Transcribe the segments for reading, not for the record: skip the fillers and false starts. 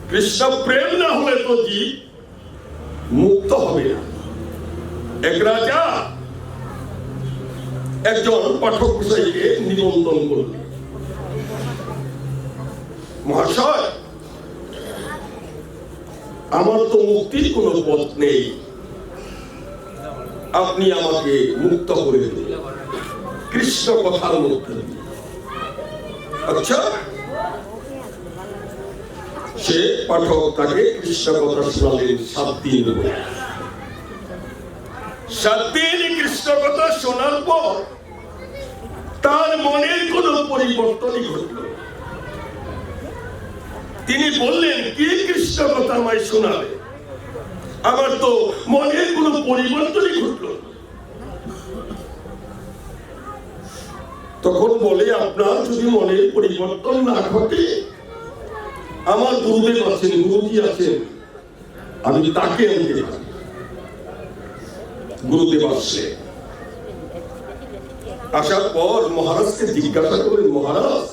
কৃষ্ণ প্রেম না হলে তো জীব মুক্ত হবে না। এক রাজা একজন পাঠক গোসাইকে নিমন্ত্রণ করলেন, মহাশয়, আমার তো মুক্তির কোনো পথ নেই, আপনি আমাকে মুক্ত করে দিন কৃষ্ণ কথার মধ্যে। আচ্ছা, সে পাঠক তাকে কৃষ্ণ কথা শোনালেন 7 দিন। 7 দিন কৃষ্ণ কথা শোনার পর তার মনের কোনো পরিবর্তনই ঘটল। তিনি বললেন, কি কৃষ্ণ কথা আমায় শোনাবে? আমার তো মনের কোনো পরিবর্তনই ঘটল। তখন বলে, আপনার যদি মনের পরিবর্তন না ঘটে, আমার গুরুদেব আছেন, গুরুজি আছেন, আমি তাকে আনতে পারি। গুরুদেব আসলে আসার পর মহারাজকে জিজ্ঞাসা করেন, মহারাজ,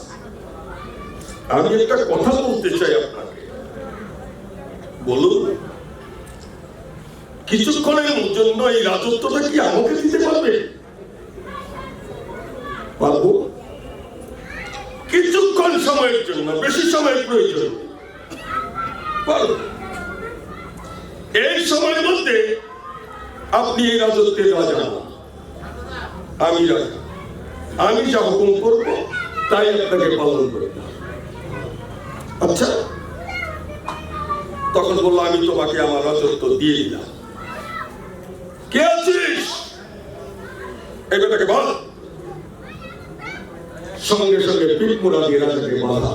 আমি একটা কথা বলতে চাই আপনাকে, বলুন। কিছুক্ষণের জন্য এই রাজত্বটা কি আমাকে দিতে পারবে? পারবো, কিছুক্ষণ সময়ের জন্য, বেশি সময়ের প্রয়োজন পারবো। এই সময়ের মধ্যে আপনি এই রাজত্বের রাজা, আমি রাজা, আমি যা হুকুম করবো তাই আপনাকে পালন করতে হবে। আচ্ছা, তখন বললো, আমি তোমাকে আমার রাজত্ব দিয়ে দিলাম, কে আছিস এই বেটাকে বল। সঙ্গে সঙ্গে পিঠমুড়া দিয়ে রাজাকে বাঁধা।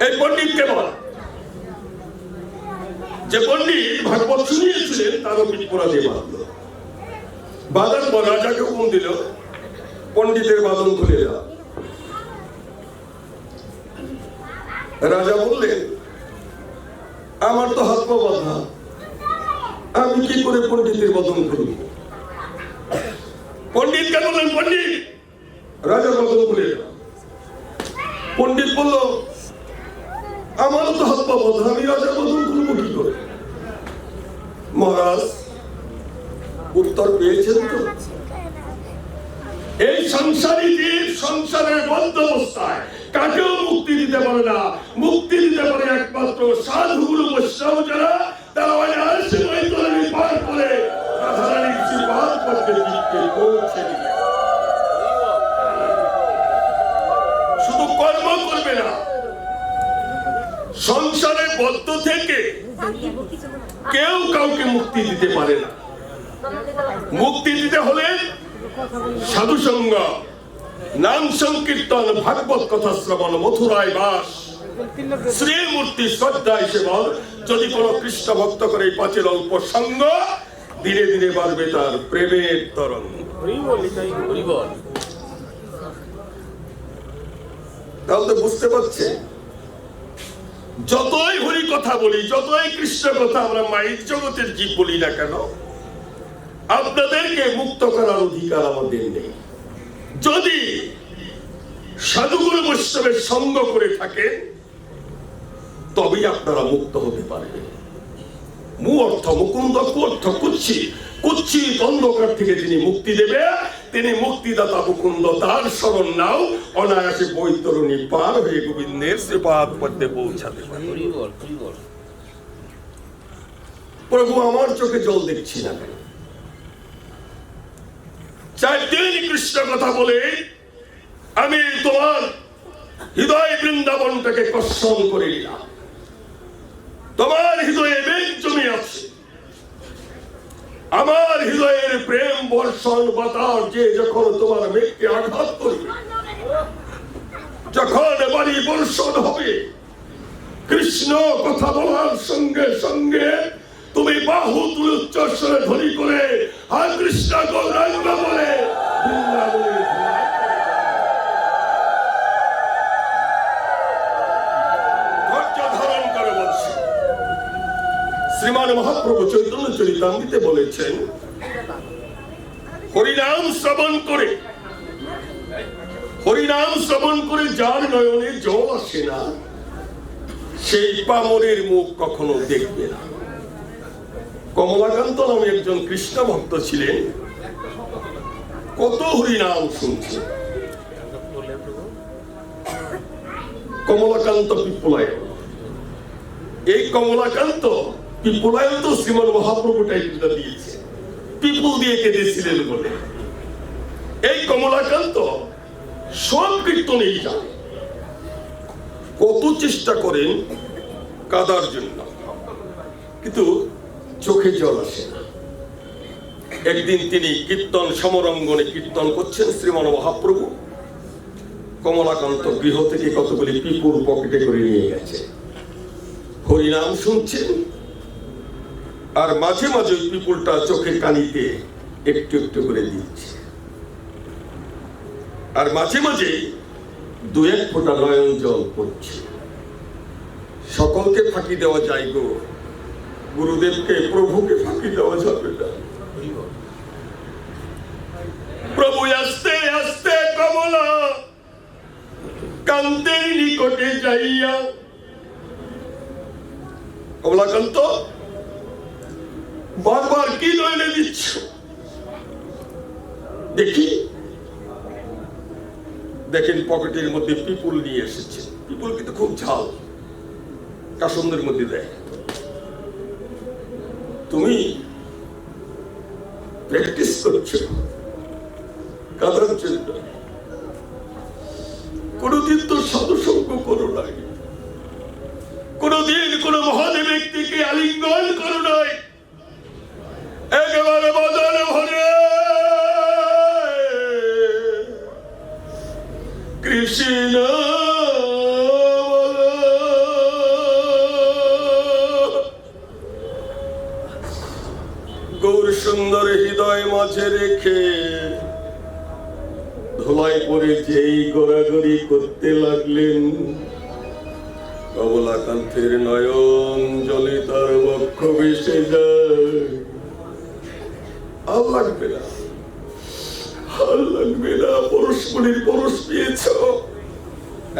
এই পণ্ডিতকে বল। যে পণ্ডিত ভাগবত শুনিয়েছিলেন তারও পিঠমুড়া দিয়ে বাঁধলো। বাঁধার পর রাজাকে হুকুম দিল, পণ্ডিতের বাঁধন খুলে দাও। রাজা বললেন, আমার তো হাত পা বাঁধা, আমি কি করে পণ্ডিতের বাঁধন খুলব? পণ্ডিতকে বললেন, পণ্ডিত রাজার বাঁধন খুলে দাও। পণ্ডিত বলল, আমারও তো হাত পা বাঁধা, আমি রাজার বাঁধন খুলবো কি করে? মহারাজ, উত্তর পেয়েছেন তো? এই সংসারী জীব সংসারের বদ্ধ অবস্থায় কাকেও মুক্তি দিতে পারে না। মুক্তি দিতে পারে একমাত্র সাধুগুরু বৈষ্ণব যারা, তারা পার করে রাধারানীর আশীর্বাদ করতে পৌঁছে দিবে। শুধু কর্ম করবে না, সংসারে বদ্ধ থেকে কেউ কাউকে মুক্তি দিতে পারে না। মুক্তি দিতে হলে সাধু সঙ্গ, নাম সংকীর্তন, ভাগবত কথা শ্রবণ, মথুরায় বাস, শ্রীমূর্তি শ্রদ্ধায় সেবন। যদি কোন কৃষ্ণ ভক্ত করে এই 5 অল্প সঙ্গ, ধীরে ধীরে বাড়বে তার প্রেমের তরঙ্গ। তাহলে বুঝতে পারছে, যতই হরি কথা বলি, যতই কৃষ্ণ কথা আমরা মাইক জগতের জীব বলি না কেন, আপনাদেরকে মুক্ত করার অধিকার আমাদের নেই। যদি সাধুগুরু বৈষ্ণবের সঙ্গ করে থাকেন, তবেই আপনারা মুক্ত হতে পারবেন। মু অর্থ মুকুন্দ, কু অর্থ কুচ্ছি। কুচ্ছি অন্ধকার থেকে যিনি মুক্তি দেবে, তিনি মুক্তিদাতা মুকুন্দ। তার শরণ নাও, অনায়াসে বৈতরণী পার হয়ে গোবিন্দের শ্রীপাদ পদ্মে পৌঁছাতে পারে। প্রভু, আমার চোখে জল দেখছি না কেন? 4 দিন কৃষ্ণ কথা বলে আমি তোমার হৃদয় বৃন্দাবনটাকে কর্ষণ করে নিলাম। তোমার হৃদয়ে মেঘ জমে আছে, আমার হৃদয়ের প্রেম বর্ষণ বাতাস যে যখন তোমার মেঘকে আঘাত করবে, যখন বাড়ি বর্ষণ হবে, কৃষ্ণ কথা বলার সঙ্গে সঙ্গে তুমি বাহু তুলে উচ্চস্বরে ধ্বনি করে হরে কৃষ্ণ গৌরাঙ্গ বলে ধৈর্য ধারণ করে বলছি। শ্রীমান মহাপ্রভু চৈতন্য চরিতামৃতে বলেছেন, হরিনাম শ্রবণ করে, হরিনাম শ্রবণ করে যার নয়নে জল আসে না, সেই পামরের মুখ কখনো দেখবে না। কমলাকান্ত নামে একজন কৃষ্ণ ভক্ত ছিলেন, কত হরিনাম শুনছে। কমলাকান্ত পিপ্পলায়ন, এই কমলাকান্ত পিপ্পলায়ন তো শ্রীমদ মহাপ্রভু টাইটেলটা দিয়েছে, পিপুল দিয়ে কেঁদেছিলেন বলে। এই কমলাকান্ত সব কীর্তনেই যান, কত চেষ্টা করেন কাদার জন্য, কিন্তু চোখে জল আসে না। একদিন তিনি কীর্তন সমরঙ্গনে কীর্তন করছেন শ্রীমন মহাপ্রভু, কমলাকান্ত গৃহ থেকে কতগুলি পিপুল পকেটে করে নিয়ে গেছে, হরিনাম শুনছেন, আর মাঝে মাঝে ওই পিপুলটা চোখের কানিতে একটু একটু করে দিচ্ছে, আর মাঝে মাঝে দু এক ফোঁটা নয়ন জল পড়ছে। সকলকে ফাঁকি দেওয়া যায় গো, গুরুদেবকে প্রভুকে ফাঁকি দেওয়া যাবে না। প্রভু আস্তে আস্তে কমলা কান্তের নিকটে যাইয়া, কমলাকান্ত বারবার কি নয়নে দিচ্ছ দেখি। দেখেন পকেটের মধ্যে পিপুল নিয়ে এসেছে, পিপুল কিন্তু খুব ঝাল, কাসন্দের মধ্যে দেয়। তুমি প্র্যাকটিস করছো কাদার জন্য, কোনদিন তো সাধুসঙ্গ করো নাই, কোনদিন কোন মহাদেব ব্যক্তিকে আলিঙ্গন করো নাই, একেবারে বাজারে ভরে কৃষ্ণ গৌর সুন্দর হৃদয় মাঝে রেখে ধোলাই পরে যেই গড়াগড়ি করতে লাগলেন, কমলাকান্তের নয়ন জলে তার বক্ষ ভেসে যায়। আর লাগবে না, আর লাগবে না, পরস্পরের পরশ পেয়েছ।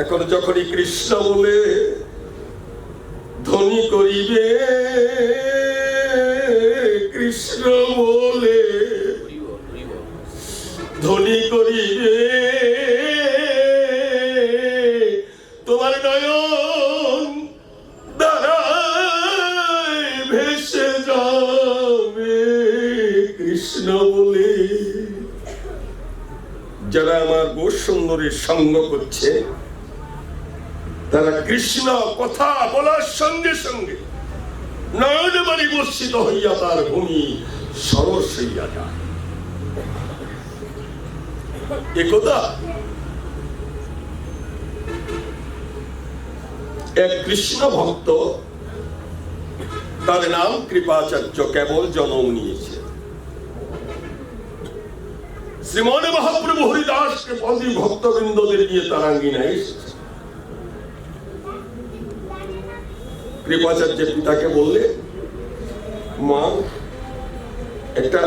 এখন যখনই কৃষ্ণ বলে ধ্বনি করিবে, কৃষ্ণ বলে ধ্বনি করিবে, তোমার নয়ন দ্বারায় ভেসে যাবে কৃষ্ণ বলে। যারা আমার গৌর সুন্দরীর সঙ্গ করছে, তারা কৃষ্ণ কথা বলার সঙ্গে সঙ্গে নয়নে বাড়ি বর্ষিত হইয়া তার ভূমি সরস হইয়া যায়। একদা এক কৃষ্ণ ভক্ত, তার নাম কৃপাচার্য, কেবল জন্ম নিয়েছে। শ্রীমন মহাপ্রভু হরিদাসকে পদি ভক্তবৃন্দদের নিয়ে তার আঙ্গিনায় এসেছে। কৃপাচার্যের পিতাকে বললে, মা একটা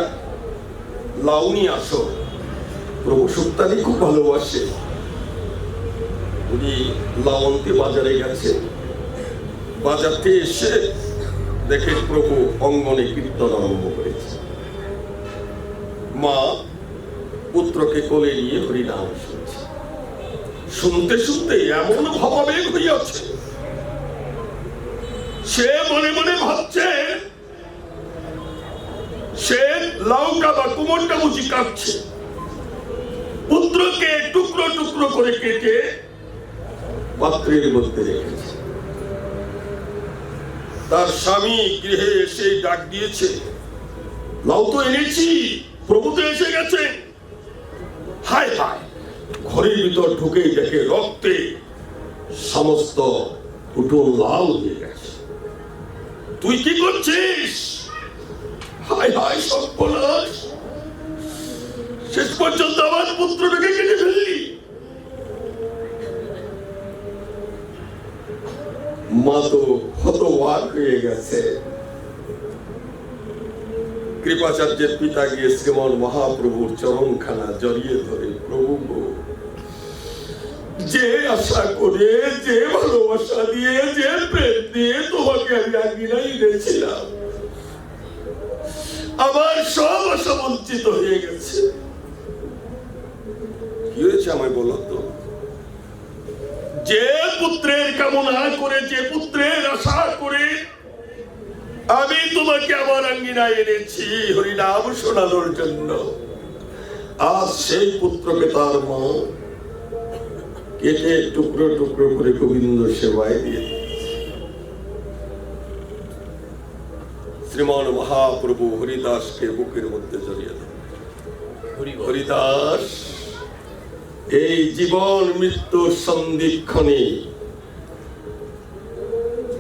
লাউ নিয়ে আসো, প্রভু সুক্তানি খুব ভালোবাসে। উনি লাবন্তী বাজারে গেছে, বাজার থেকে এসে দেখে প্রভু অঙ্গনে কীর্তন আরম্ভ করেছে। মা পুত্রকে কোলে নিয়ে হরিনাম শুনছে, শুনতে শুনতে এমন ভাবাবেগ হইয়াছে, সে মনে মনে ভাবছে সে লাউকা বা কুমড়টা বুঝি কাটছে। পুত্রকে টুকরো টুকরো করে কেটে পাত্রের মধ্যে রেখেছে। তার স্বামী গৃহে এসে ডাক দিয়েছে, লাউ তো এনেছি, প্রভু তো এসে গেছে। হায় হায়, ঘরের ভিতর ঢুকে দেখে রক্তে সমস্ত উঠোন লাল হয়ে গেছে। তুই কি করছিস? হায় হায় সর্বনাশ, শেষ পর্যন্ত আমার পুত্রটাকে কেটে ফেললি। মা তো হতবাক হয়ে গেছে। কৃপাচার্যের পিতা গিয়ে শ্রীমন মহাপ্রভুর চরণখানা জড়িয়ে ধরে, প্রভু যে আশা করে, যে ভালোবাসা দিয়ে, যে প্রেম দিয়ে তোমাকে আমি আঙ্গিনায় এনেছিলাম, আমার সব আশা বঞ্চিত হয়ে গেছে। কি হয়েছে আমায় বলো তো? যে পুত্রের কামনা করে, যে পুত্রের আশা করে আমি তোমাকে আমার আঙ্গিনায় এনেছি হরিনাম শোনানোর জন্য, আজ সেই পুত্রকে তার মা কেটে টুকরো টুকরো করে গোবিন্দ সেবায় দিয়ে শ্রীমান মহাপ্রভু হরিদাসকে বুকের মধ্যে জড়িয়ে দেন। হরিদাস এই জীবন মৃত্যুর সন্ধিক্ষণে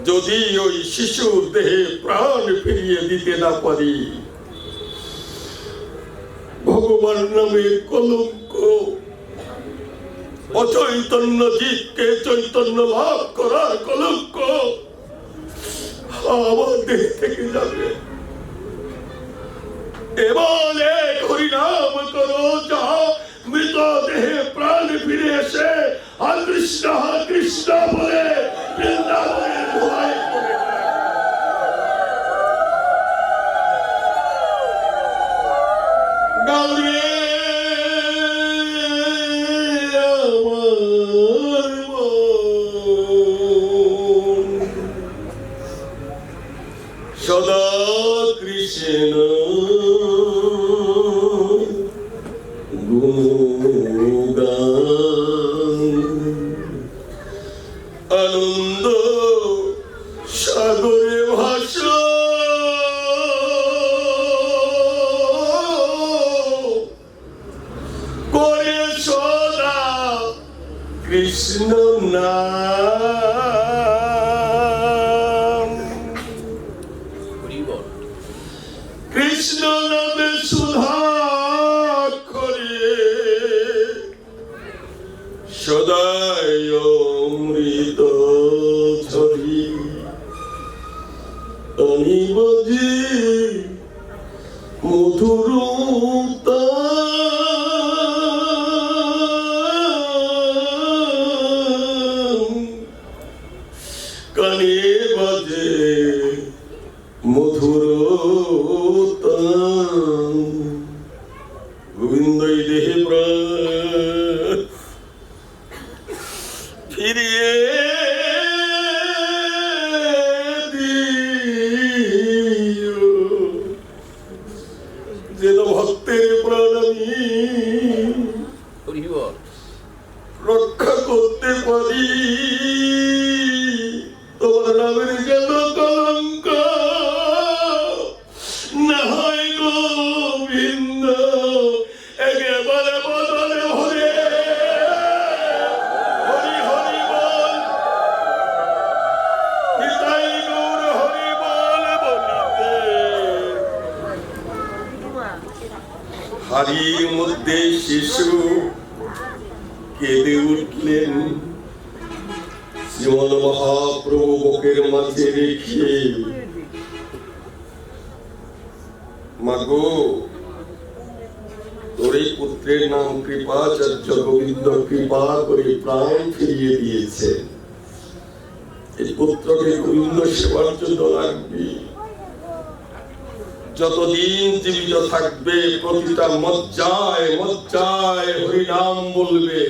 যদি ওই শিশুর দেহে প্রাণ ফিরিয়ে দিতে না পারি, ভগবান নামের কলঙ্ক অচৈতন্য জীবকে চৈতন্য লাভ করার কলঙ্ক আমার দেহ থেকে যাবে। এবার এক হরিনাম করো, যা মৃত দেহে প্রাণ ফিরে এসে কৃষ্ণ কৃষ্ণ বলে বৃন্দাবনের ধোঁয়ায় পড়ে গৌরী সদা কৃষ্ণ আনন্দ সাগরে ভাস করে সদা কৃষ্ণ নাম। কৃষ্ণ নামে সুধা করে সদাই অমৃত ঝরি অনিবজি মধুর কানে বাজে মধুর গোবিন্দ দেহে প্রাণ ফিরিয়ে দিও, যেন ভক্তের প্রাণ আমি রক্ষা করতে পারি। তোমার নামের যেন কলঙ্ক না হয় গোবিন্দ, একেবারে বদলে ভরে হরি হরি বল, নিতাই গৌর হরি বল বলিতে হারির মধ্যে শিশু কেঁদে উঠলেন। শ্রীমন মহাপ্রভু বুকের মাঝে রেখে, মাগো তোর এই পুত্রের নাম কৃপাচার্য গোবিন্দ কৃপা করে প্রাণ ফিরিয়ে দিয়েছে, এই পুত্রকে গোবিন্দ সেবার জন্য রাখবি। যতদিন জীবিত থাকবে প্রতিটা মজ্জায় মজ্জায় হরিনাম বলবে,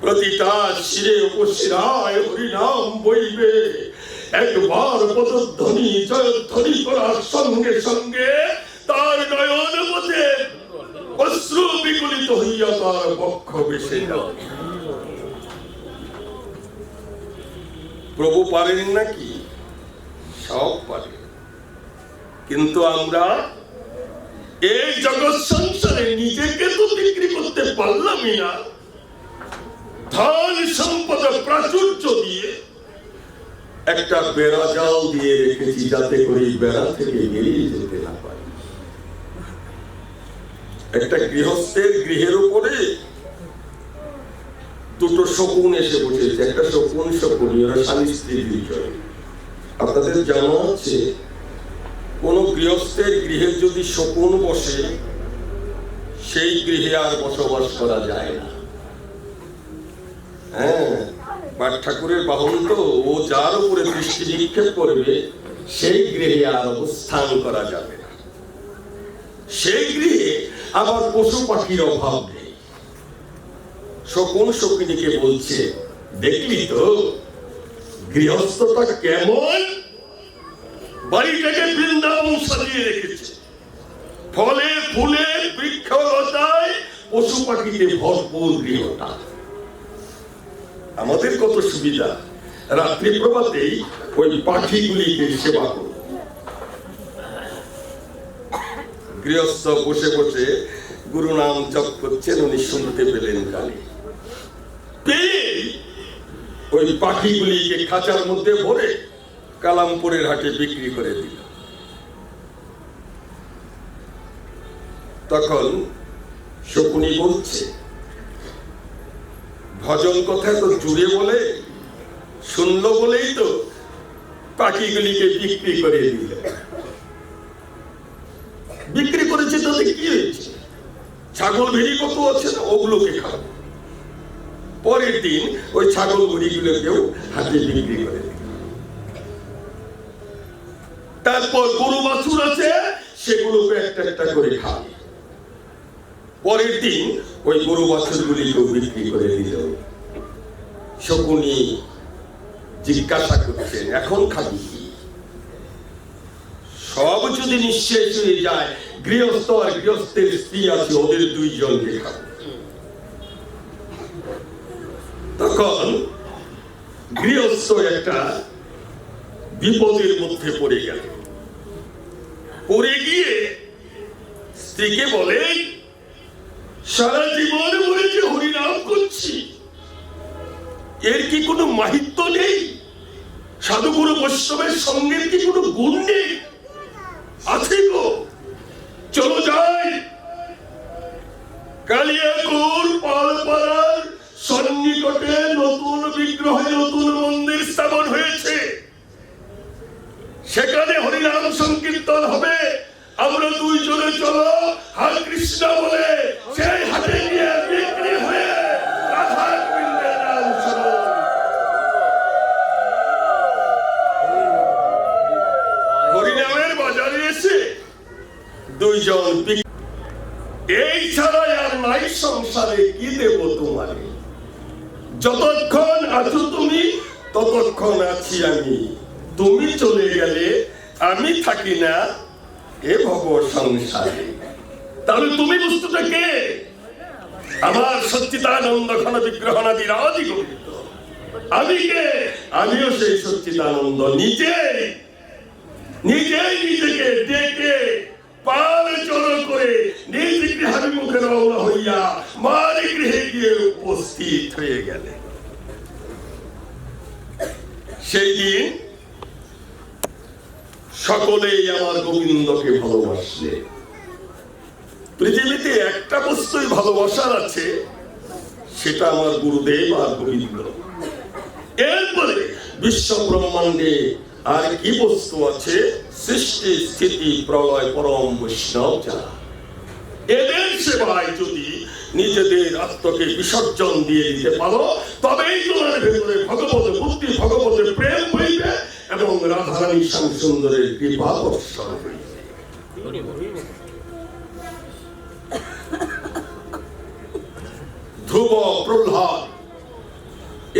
প্রতিটা শিরে উপশিরায় হরিনাম বইবে। একবার পদধ্বনি জয়ধ্বনি করার সঙ্গে সঙ্গে তার নয়ন পথে অশ্রু বিগলিত হইয়া তার বক্ষ বেশে যায়। প্রভু পারেন নাকি? সব পারে, কিন্তু আমরা এই জগৎ সংসারে নিজেকে তো বিক্রি করতে পারলামই না। ধন সম্পদ প্রাচুর্য দিয়ে একটা বেড়া জাল দিয়ে রেখেছি, যাতে করে বেড়া থেকে বেরিয়ে যেতে না পারে। একটা গৃহস্থের গৃহের উপরে দুটো শকুন এসে বসেছে, একটা শকুন শকুনি, ওরা স্বামী স্ত্রী দুইজন। আপনাদের জানা আছে কোন গৃহস্থের গৃহে যদি শকুন বসে, সেই গৃহে আর বসবাস করা যায় না। হ্যাঁ, পাঠ ঠাকুরের বাহন তো, ও যার উপরে দৃষ্টি নিক্ষেপ করবে সেই গৃহে আর অবস্থান করা যাবে না। সেই গৃহে আবার পশু পাখির অভাব নেই। শকুন শকুনিকে বলছে, দেখলি তো গৃহস্থটা কেমন বাড়িটাকে বৃন্দাবন সাজিয়ে রেখেছে, ফলে ফুলে বৃক্ষলতায় পশু পাখিতে ভরপুর গৃহটা। আমাদের কত সুবিধা, রাত্রি প্রভাতেই ওই পাখিগুলিকে সেবা করব। গৃহস্থ বসে বসে গুরু নাম জপ করছেন, উনি শুনতে পেলেন কানে। ওই পাখিগুলিকে খাঁচার মধ্যে ভরে কালামপুরের হাটে বিক্রি করে দিল। তখন শকুনি বলছে, ভজন কথা তো জুড়ে বলে, শুনলো বলেই তো পাখিগুলিকে বিক্রি করে দিল। বিক্রি করেছে তাতে কি হয়েছে? ছাগল ভেড়ি কত আছে না, ওগুলোকে খাবো। পরের দিন ওই ছাগল ভেড়িগুলোকেও হাতে বিক্রি করে দিল। তারপর গরু বাছুর আছে, সেগুলোকে একটা একটা করে খাবে। পরের দিন ওই গরু বাছুরগুলিকেও বিক্রি করে দিল। শকুনি জিজ্ঞাসা করছেন, এখন খাবি কি? সব যদি নিঃশেষ হয়ে যায়, গৃহস্থ আর গৃহস্থের স্ত্রী আছে, ওদের দুইজনকে খাবো। তখন গৃহস্থ একটা বিপদের মধ্যে পড়ে গেল। পড়ে গিয়ে স্ত্রীকে বলে, সারা জীবন বলে যে হরিনাম করছি, এর কি কোনো মাহিত্য নেই? সাধুগুরু বৈষ্ণবের সঙ্গের কি কোনো গুণ নেই? আছে গো, চলো যাই। কালিয়াকুর পালপাড়ার সন্নিকটে নতুন বিগ্রহে নতুন মন্দির স্থাপন হয়েছে, সেখানে হরিনাম সংকীর্তন হবে। আমরা দুইজনে চলো, হরে কৃষ্ণ বলে সেই হাতে নিয়ে বিক্রি হয়ে রাধা গোবিন্দের নাম শোনো। হরিনামের বাজারে এসে দুইজন, এই ছাড়া আর নাই সংসারে, কি দেব তোমারে? যতক্ষণ আছো তুমি, ততক্ষণ আছি আমি। তুমি চলে গেলে আমি থাকি না এ ভব সংসারে। তাহলে তুমি বস্তুটা কে? আমার সচ্চিদানন্দ ঘন বিগ্রহণাদি রাধি গোবিন্দ। আমি কে? আমিও সেই সচ্চিদানন্দ। নিজেই নিজেকে ডেকে পাল চল করে নিজ গৃহাভিমুখে রওনা হইয়া মার গৃহে গিয়ে উপস্থিত হয়ে গেলে। সেই দিন সকলেই আমার গোবিন্দকে ভালোবাসলে। পৃথিবীতে একটা বস্তুই ভালোবাসার আছে, সেটা আমার গুরুদেব আর গোবিন্দ। এরপরে বিশ্ব ব্রহ্মাণ্ডে আর কি বস্তু আছে? সৃষ্টি স্থিতি প্রলয় পরম বৈষ্ণব যারা, এদের সেবায় যদি নিজেদের আত্মকে বিসর্জন দিয়ে দিতে পারো, তবেই তোমার ভেতরে ভগবত বুদ্ধি, ভগবতের প্রেম হইবে এবং রাধারানী শ্যাম সুন্দরের কৃপা বর্ষণ হইবে। ধ্রুব, প্রহ্লাদ,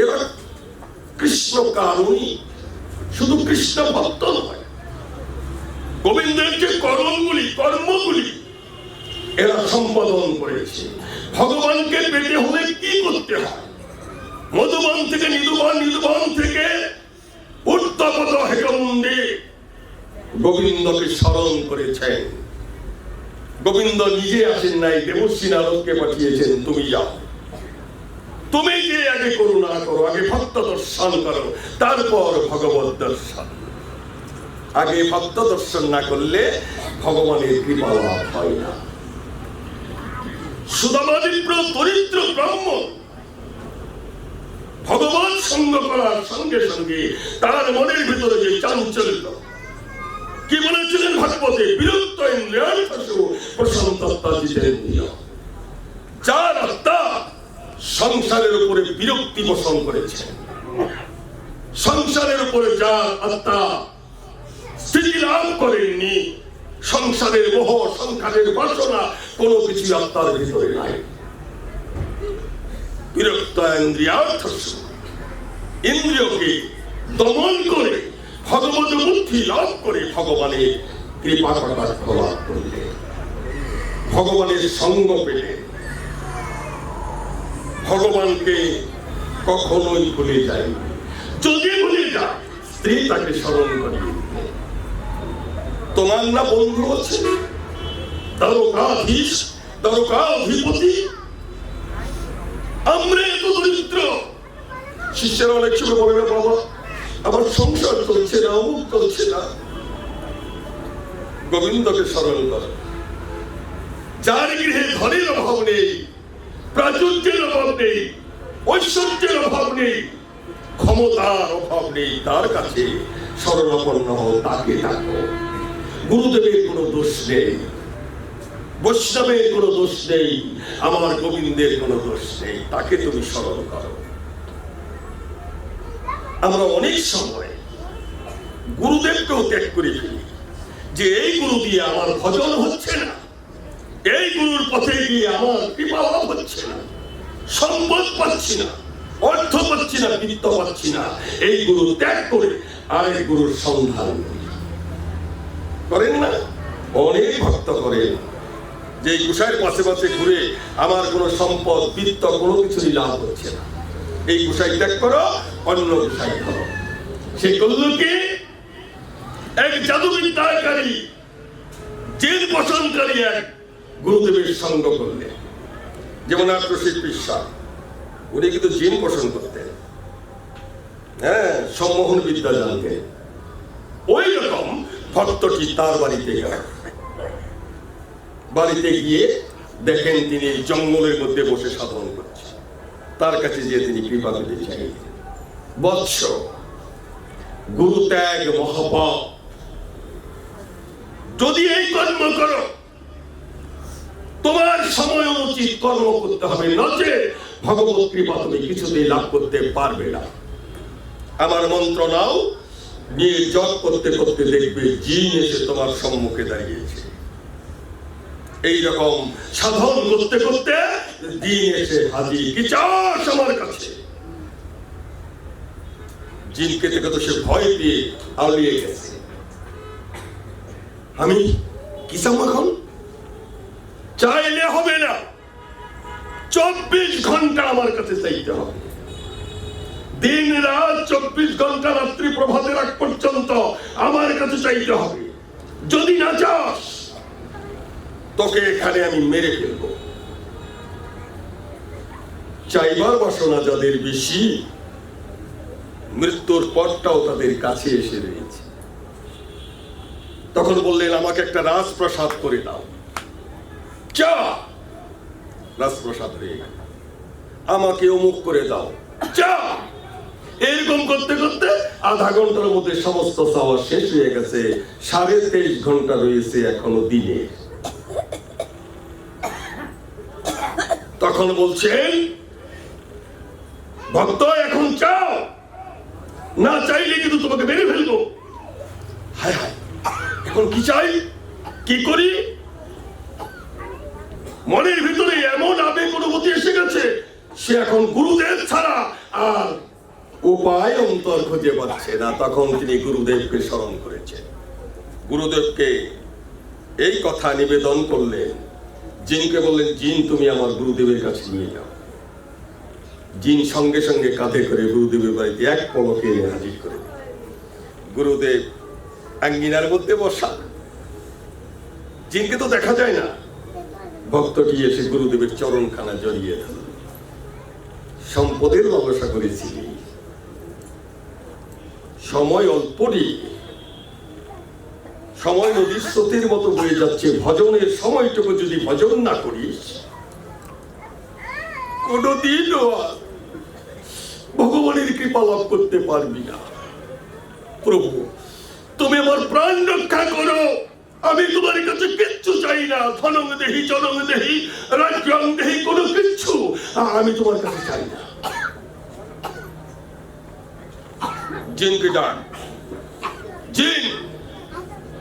এরা কৃষ্ণ কারণী, শুধু কৃষ্ণ ভক্ত নয়, গোবিন্দের যে কর্মগুলি এরা সম্পাদন করেছে। ভগবানকে পেতে হলে কি করতে হয়? মধুবন থেকে নিধুবন, নিধুবন থেকে উত্তপত হেকমুণ্ডে গোবিন্দকে স্মরণ করেছেন। গোবিন্দ নিজে আসেন নাই, দেবশ্রী নারদকে পাঠিয়েছেন, তুমি যাও, তুমি যে আগে করুণা করো, আগে ভক্ত দর্শন করো, তারপর ভগবত দর্শন। আগে ভক্ত দর্শন না করলে ভগবানের কৃপা লাভ হয় না। সুদামাদিব্র দরিদ্র ব্রাহ্মণ ভগবান সঙ্গ করার সঙ্গে সঙ্গে তার মনের ভিতরে যে চাঞ্চল্য, কি বলেছিলেন ভাগবতে, বিরক্ত ইন্দ্রিয়ার্থসু প্রশান্তত্বা জিতেন্দ্রিয়। যার আত্মা সংসারের উপরে বিরক্তি পোষণ করেছেন, সংসারের উপরে যার আত্মা স্থিতি লাভ করেননি, সংসারের মোহ, সংসারের বাসনা কোনো কিছু আত্মার ভিতরে নাই। বিরক্ত ইন্দ্রিয়ার্থস্য, ইন্দ্রিয়কে দমন করে ভগবত বুদ্ধি লাভ করে ভগবানের কৃপা কটাক্ষ লাভ করলে, ভগবানের সঙ্গ পেলে, ভগবানকে কখনোই ভুলে যায়। যদি ভুলে যায়, স্ত্রী তাকে স্মরণ করে। তোমার না বন্ধু আছে, দ্বারকাধীশ, দ্বারকাধিপতি, আমরা এত দরিদ্র। শিষ্যরা অনেক সময় বলে, বাবা আমার সংসার চলছে না, অমুক চলছে না। গোবিন্দকে স্মরণ করো, যার গৃহে ধনের অভাব নেই, প্রাচুর্যের অভাব নেই, ঐশ্বর্যের অভাব নেই, ক্ষমতার অভাব নেই, তার কাছে শরণাপন্ন হও, তাকে ডাকো। গুরুদেবের কোনো দোষ নেই, বৈষ্ণবের কোনো দোষ নেই, আমার গোবিন্দের কোনো দোষ নেই, তাকে তুমি স্মরণ করো। আমরা অনেক সময় গুরুদেবকেও ত্যাগ করে ফেলি, যে এই গুরু দিয়ে আমার ভজন হচ্ছে না, এই গুরুর পথে গিয়ে আমার কৃপা লাভ হচ্ছে না, সম্পদ পাচ্ছি না, অর্থ পাচ্ছি না, বিত্ত পাচ্ছি না, এই গুরু ত্যাগ করে আরেক গুরুর সন্ধান করেন না? অনেক ভক্ত করেন যে গোসাইয়ের পাশে পাশে ঘুরে আমার কোনো সম্পদ, বিত্ত কোনো কিছুই লাভ হচ্ছে না, এই গোসাই ত্যাগ করো, অন্য গোসাই করো। সে করল কি? এক জাদুবিদ্যাকারী, জিন পোষণকারী এক গুরুদেবের সঙ্গ করলেন। যেমন প্রসিদ্ধ বিশ্বাস, উনি কিন্তু জিন পোষণ করতেন, হ্যাঁ, সম্মোহন বিদ্যা জানতেন। ওই রকম ভক্তটি তার বাড়িতে গেল। বাড়িতে গিয়ে দেখেন তিনি জঙ্গলের মধ্যে বসে সাধন করছেন। তার কাছে গিয়ে তিনি কৃপা পেতে চাইলেন। বৎস, গুরু ত্যাগ মহাপাপ, যদি এই কর্ম করো তোমার সময় অনুচিত কর্ম করতে হবে, নচে ভগবত কৃপা তুমি কিছুতেই লাভ করতে পারবে না। আমার মন্ত্র নাও, নিয়ে জপ করতে করতে দেখবে জিন এসে তোমার সম্মুখে দাঁড়িয়েছে। এইরকম সাধন করতে করতে জিন এসে হাজির, কি চাস আমার কাছে? জিনকে থেকে তো সে ভয় পেয়ে আউলিয়ে গেছে। আমি কি চাও এখন? চাইলে হবে না, 24 ঘন্টা আমার কাছে চাইতে হবে। দিন রাত 24 ঘন্টা, রাত্রি প্রভাতের আগ পর্যন্ত আমার কাছে চাইতে হবে। যদি না চাস, তোকে এখানে আমি মেরে ফেলব। চাইবার বাসনা যাদের বেশি, মৃত্যুর পরটাও তাদের কাছে এসে রয়েছে। তখন বললেন, আমাকে একটা রাজপ্রাসাদ করে দাও। চা, রাজপ্রাসাদ হয়ে গেল। আমাকে অমুক করে দাও, চা। এরকম করতে করতে আধা ঘন্টার মধ্যে সমস্ত চাওয়া শেষ হয়ে গেছে। 23.5 ঘন্টা রয়েছে এখনো দিনে। তখন বলছেন, ভক্ত এখন চাও, না চাইলে কিন্তু তোমাকে মেরে ফেলবো। হায় হায়, এখন কি চাই, কি করি? মনের ভিতরে এমন আবেগ অনুভূতি এসে গেছে, সে এখন গুরুদেব ছাড়া আর উপায় অন্তর খুঁজে পাচ্ছে না। তখন তিনি গুরুদেবকে স্মরণ করেছেন, গুরুদেবকে এই কথা নিবেদন করলেন। জিনকে বললেন, জিন তুমি আমার গুরুদেবের কাছে নিয়ে যাও। জিন সঙ্গে সঙ্গে কাঁধে করে গুরুদেবের বাড়িতে এক পলকে এনে হাজির করে দিল। গুরুদেব আঙ্গিনার মধ্যে বসা, জিনকে তো দেখা যায় না। ভক্তটি এসে গুরুদেবের চরণখানা জড়িয়ে ধরল। সম্পদের লালসা করেছিলি, সময় অল্পই, সময় নদীর স্রোতের মতো বয়ে যাচ্ছে। ভজনের সময়টুকু যদি ভজন না করিস, কোনদিনও ভগবানের কৃপা লাভ করতে পারবি না। প্রভু, তুমি আমার প্রাণ রক্ষা করো, আমি তোমার কাছে কিচ্ছু চাই না, ধনং দেহি জনং দেহি রাজ্যং দেহি, কোনো কিচ্ছু আমি তোমার কাছে চাই না। জিনকে ডাক, জিন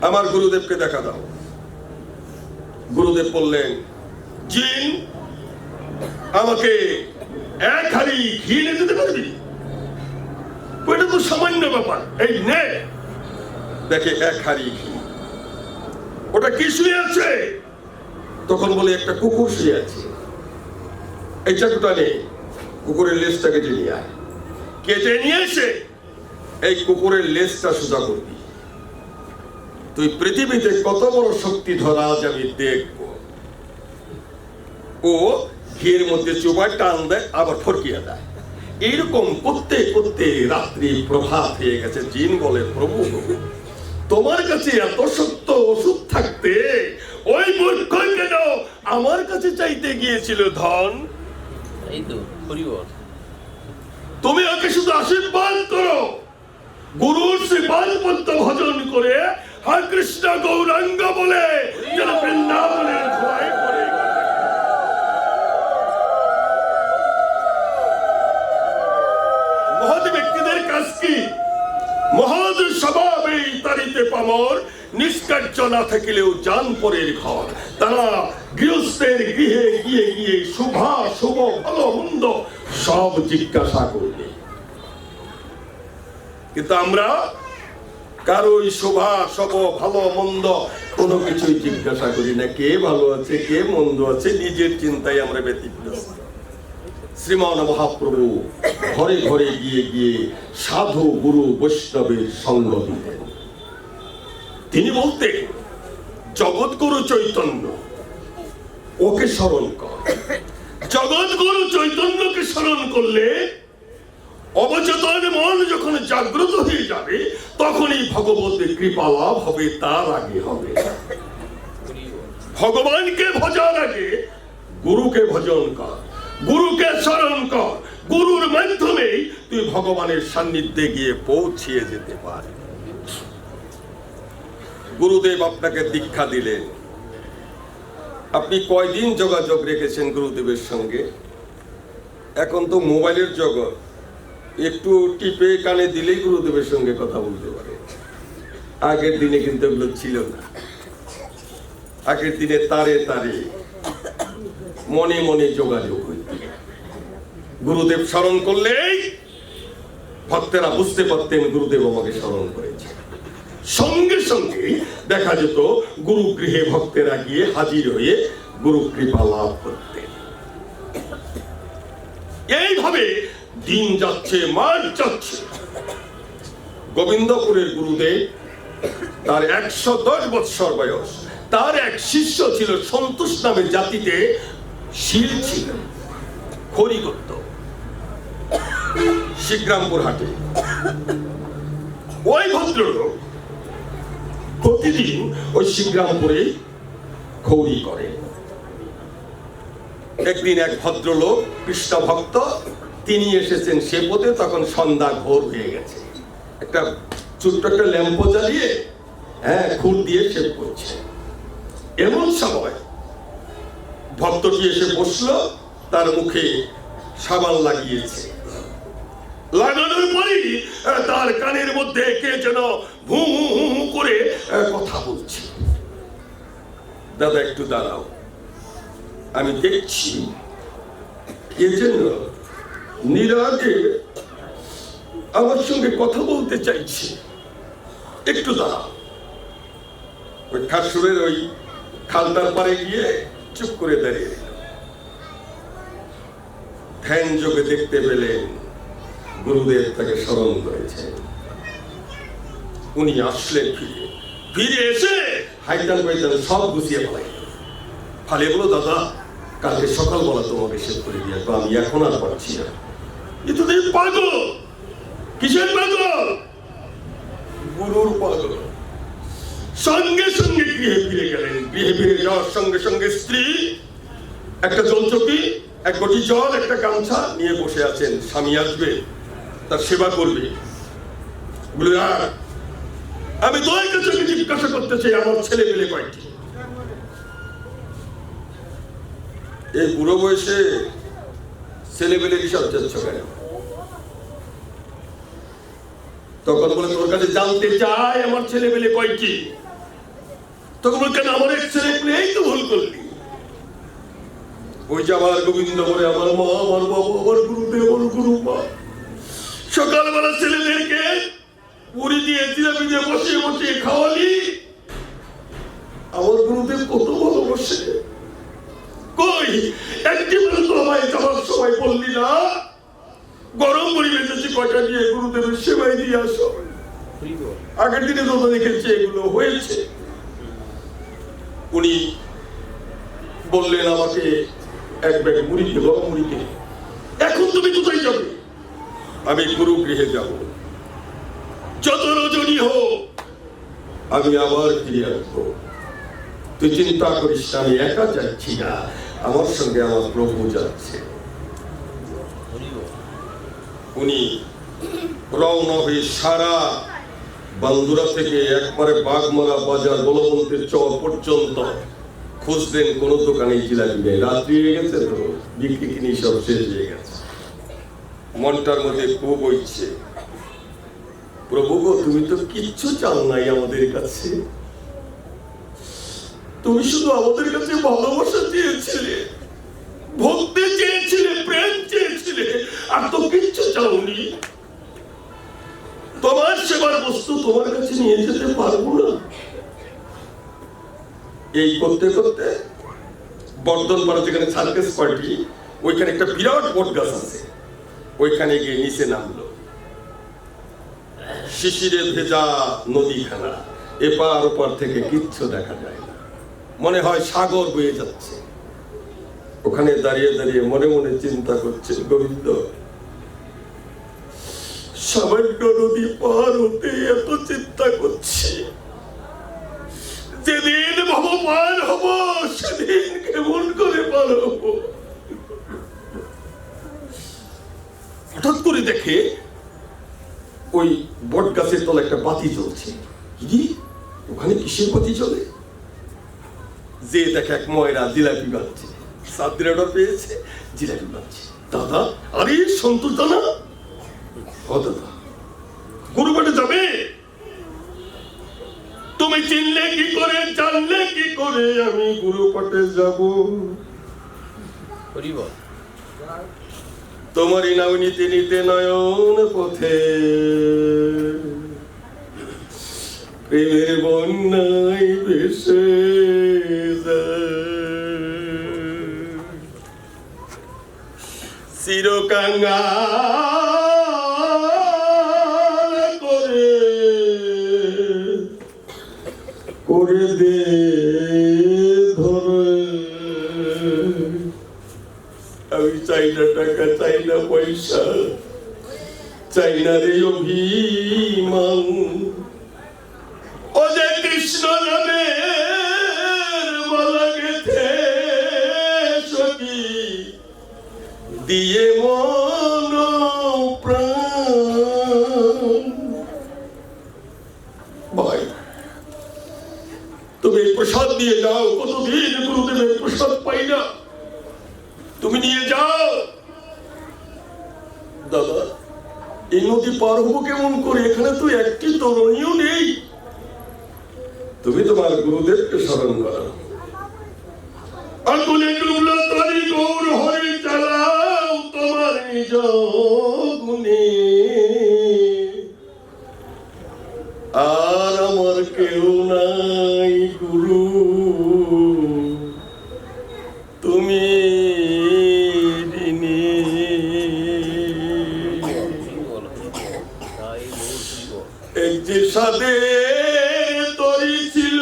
আমার গুরুদেবকে দেখা দাও। গুরুদেব বললেন, জিন আমাকে এক হাড়ি ঘি এনে দিতে পারবি? ওইটা তো সামান্য ব্যাপার, এই নে। দেখে এক হাড়ি ঘি। ওটা কি শুয়ে আছে? তখন বলে একটা কুকুর শুয়ে আছে। এই চাকুটা নে, কুকুরের লেজটা কেটে নিয়ে আয়। কেটে নিয়ে এসে এই কুকুরের লেজটা সোজা করবি। তুই পৃথিবীতে কত বড় শক্তি ধরা আজ আমি দেখব। ও ঘিয়ের মধ্যে চোবায় টান দেয়, আবার ফরকিয়ে দেয়। এইরকম করতে করতে রাত্রি প্রভাত হয়ে গেছে। জিন বলে, প্রভু তোমার কাছে এত সত্য ওষুধ থাকতে ওই মূর্খ কেন আমার কাছে চাইতে গিয়েছিল ধন? এই তো হরিবল। তুমি ওকে শুধু আশীর্বাদ করো, গুরুর শ্রীপাদ পদ্ম ভজন করে হরে কৃষ্ণ গৌরাঙ্গ বলে যেন বৃন্দাবনের ধোঁয়ায় পড়ে গেল। মহৎ ব্যক্তিদের কাজ কি? মহৎ স্বভাবে তারিতে পামর, নিষ্কার্য না থাকিলেও জান পরের ঘর। তারা গৃহস্থের গৃহে গিয়ে গিয়ে শুভা শুভ ভালো মন্দ সব জিজ্ঞাসা করবে। কিন্তু আমরা কারোই শোভা শুভ ভালো মন্দ কোনো কিছুই জিজ্ঞাসা করি না। কে ভালো আছে কে মন্দ আছে, নিজের চিন্তায় আমরা ব্যতিব্যস্ত। শ্রীমান মহাপ্রভু ঘরে ঘরে গিয়ে গিয়ে সাধু গুরু বৈষ্ণবের সঙ্গ দিতেন। তিনি বলতেন, জগৎগুরু চৈতন্য ওকে স্মরণ কর। জগৎগুরু চৈতন্যকে স্মরণ করলে অবচেতন মন যখন জাগ্রত হয়ে যাবে, তখনই ভগবতের কৃপা লাভ হবে, তার আগে হবে। ভগবানকে ভজার আগে গুরুকে ভজন কর, গুরুকে স্মরণ কর। গুরুর মাধ্যমে তুই ভগবানের সান্নিধ্যে গিয়ে পৌঁছিয়ে যেতে পারবি। গুরুদেব আপনাকে দীক্ষা দিলেন, আপনি কয়দিন যোগাযোগ রেখেছেন গুরুদেবের সঙ্গে? এখন তো মোবাইলের জগৎ, একটু টিপে কানে দিলেই গুরুদেবের সঙ্গে কথা বলতে পারে। আগের দিনে কিন্তু এগুলো ছিল না। আগের দিনে তারে তারে মনে মনে যোগাযোগ হইত। গুরুদেব স্মরণ করলেই ভক্তেরা বুঝতে পারতেন গুরুদেব আমাকে স্মরণ করেছে। সঙ্গে সঙ্গে দেখা যেত গুরু গৃহে ভক্তেরা গিয়ে হাজির হয়ে গুরু কৃপা লাভ করতেন। এইভাবে দিন যাচ্ছে, মাস যাচ্ছে। গোবিন্দপুরের গুরুদেব, তার 110 বৎসর বয়স। তার এক শিষ্য ছিল, সন্তোষ নামের জাতিতে শীল ছিল, খড়ি করত শিবরামপুর হাটে। ওই ভদ্রলোক প্রতিদিন ওই শিবরামপুরে খড়ি করে। একদিন এক ভদ্রলোক কৃষ্ণ ভক্ত, তিনি এসেছেন সে পথে। তখন সন্ধ্যা ঘোর হয়ে গেছে। একটা ছোট্ট একটা ল্যাম্প জ্বালিয়ে খুর দিয়ে সেভ করছে। এমন সময় ভক্তটি এসে বসলো, তার মুখে সাবান লাগিয়েছে। লাগানোর পরেই তার কানের মধ্যে কে যেন ভু হু হু করে কথা বলছে। দাদা একটু দাঁড়াও, আমি দেখছি কে যেন নিরাগে আমার সঙ্গে কথা বলতে চাইছে, একটু দাঁড়াও। ওই খাসুরের ওই খালটার পারে গিয়ে চুপ করে দাঁড়িয়ে ধ্যান যোগে দেখতে পেলেন গুরুদেব তাকে স্মরণ করেছেন। উনি আসলেন, ফিরে এসে হাইতাল পাইতাল সব গুছিয়ে ফালিয়ে বলো, দাদা কালকে সকালবেলা তোমাকে সেভ করে দিয়ে আসবো, আমি এখন আর পারছি না। কিন্তু তুমি পাগল। কিসের পাগল? গুরুর পাগল। সঙ্গে সঙ্গে গৃহে ফিরে গেলেন। গৃহে ফিরে যাওয়ার সঙ্গে সঙ্গে স্ত্রী একটা জলচকি, এক গটি জল, একটা গামছা নিয়ে বসে আছেন। স্বামী আসবে, তার সেবা করবে। বলে আমি তোমার কাছে জিজ্ঞাসা করতে চাই, আমার ছেলে পেলে কয়টি? এই বুড়ো বয়সে ছেলে পেলে হিসাব চাচ্ছ কেন? তখন বলে তোর কাছে জানতে চাই আমার ছেলে পেলে কয়টি। তখন বলে কেন আমার এক ছেলে পেলে, এই তো ভুল করলি। ওই যে আমার গোবিন্দ বলে আমার মা, আমার বাবা, আমার গুরুদেব, আমার গুরু মা সকালবেলা ছেলেদেরকে পুরি দিয়ে জিলাপি দিয়ে বসিয়ে বসিয়ে খাওয়ালি। আমার গুরুদেব কত ভালোবাসে। কই একটি তো আমায় যাওয়ার সময় বললি না গরম পরিবেশে কয়টা দিয়ে গুরুদেবের সেবাই দিয়ে আসো। আগের দিনে তো দেখেছি এগুলো হয়েছে। উনি বললেন আমাকে এক ব্যাগ মুড়িকে, গরম মুড়িকে। এখন তুমি কোথায় যাবে? আমি গুরু গৃহে যাব। যত রজনী হোক আমি আবার ফিরে আসবো। তুই চিন্তা করিস না, আমি একা যাচ্ছি না, আমার সঙ্গে আমার প্রভু যাচ্ছে। উনি রওনা হয়ে সারা বান্দুরা থেকে একবারে বাগমারা বাজার বলবন্তের চর পর্যন্ত খুঁজলেন, কোন দোকানে জিলাপি নেই। রাত্রি হয়ে গেছে তো, বিক্রি কিনি সব শেষ হয়ে গেছে। মনটার মধ্যে খুব হইছে, প্রভু গো তুমি তো কিচ্ছু চাও নাই আমাদের কাছে। তুমি শুধু আমাদের কাছে ভালোবাসা চেয়েছিলে, ভক্তি চেয়েছিলে, প্রেম চেয়েছিলে, আর তো কিচ্ছু চাওনি। তোমার সেবার বস্তু তোমার কাছে নিয়ে যেতে পারবো না। এই করতে করতে বর্ধন পাড়া যেখানে সার্কাস পার্টি, ওইখানে একটা বিরাট বট গাছ আছে, ওইখানে গিয়ে নিচে নামলো। শিশিরে ভেজা নদীখানা, এপার ওপার থেকে কিচ্ছু দেখা যায় না, মনে হয় সাগর বয়ে যাচ্ছে। ওখানে দাঁড়িয়ে দাঁড়িয়ে মনে মনে চিন্তা করছে, গোবিন্দ সামান্য নদী পার হতে এত চিন্তা করছি, যেদিন ভাবো পার হব সেদিন কেমন করে পার হব। হঠাৎ করে দেখে ওই বট গাছের তলে একটা বাতি জ্বলছে। কি ওখানে কিসের বাতি জ্বলে? যে দেখে এক ময়রা জিলাপি বাঁধছে, সাতদিন অর্ডার পেয়েছে, জিলাপি বাঁধছে। দাদা, আরে সন্তোষ দাদা, ও দাদা গুরুবাটে যাবে? তুমি চিনলে কি করে, জানলে কি করে আমি গুরুপাটে যাব? তোমারই নাম নিতে নিতে নয়ন পথে প্রেমের বন্যায় ভেসে চিরকাঙ্গাল করে দে ধরে। আমি চাই না টাকা, চাই না পয়সা, চাই না রে অভিমান। ও যে কৃষ্ণ নামের মালা গেথে সখী দিয়ে মন প্রাণ। ভাই তুমি প্রসাদ দিয়ে যাও, কতদিন গুরুদেবের প্রসাদ পাই না, তুমি নিয়ে যাও। দাদা এই নদী পার হবো কেমন করে? এখানে তো একটি তরুণীও নেই। তুমি তোমার গুরুদেবকে স্মরণ করো। আগুনে ডুবলো তরি গৌর হরি চালাও তোমার নিজ গুণে। আর আমার কেউ নাই গুরু, তুমি এক যে সাদে তরি ছিল,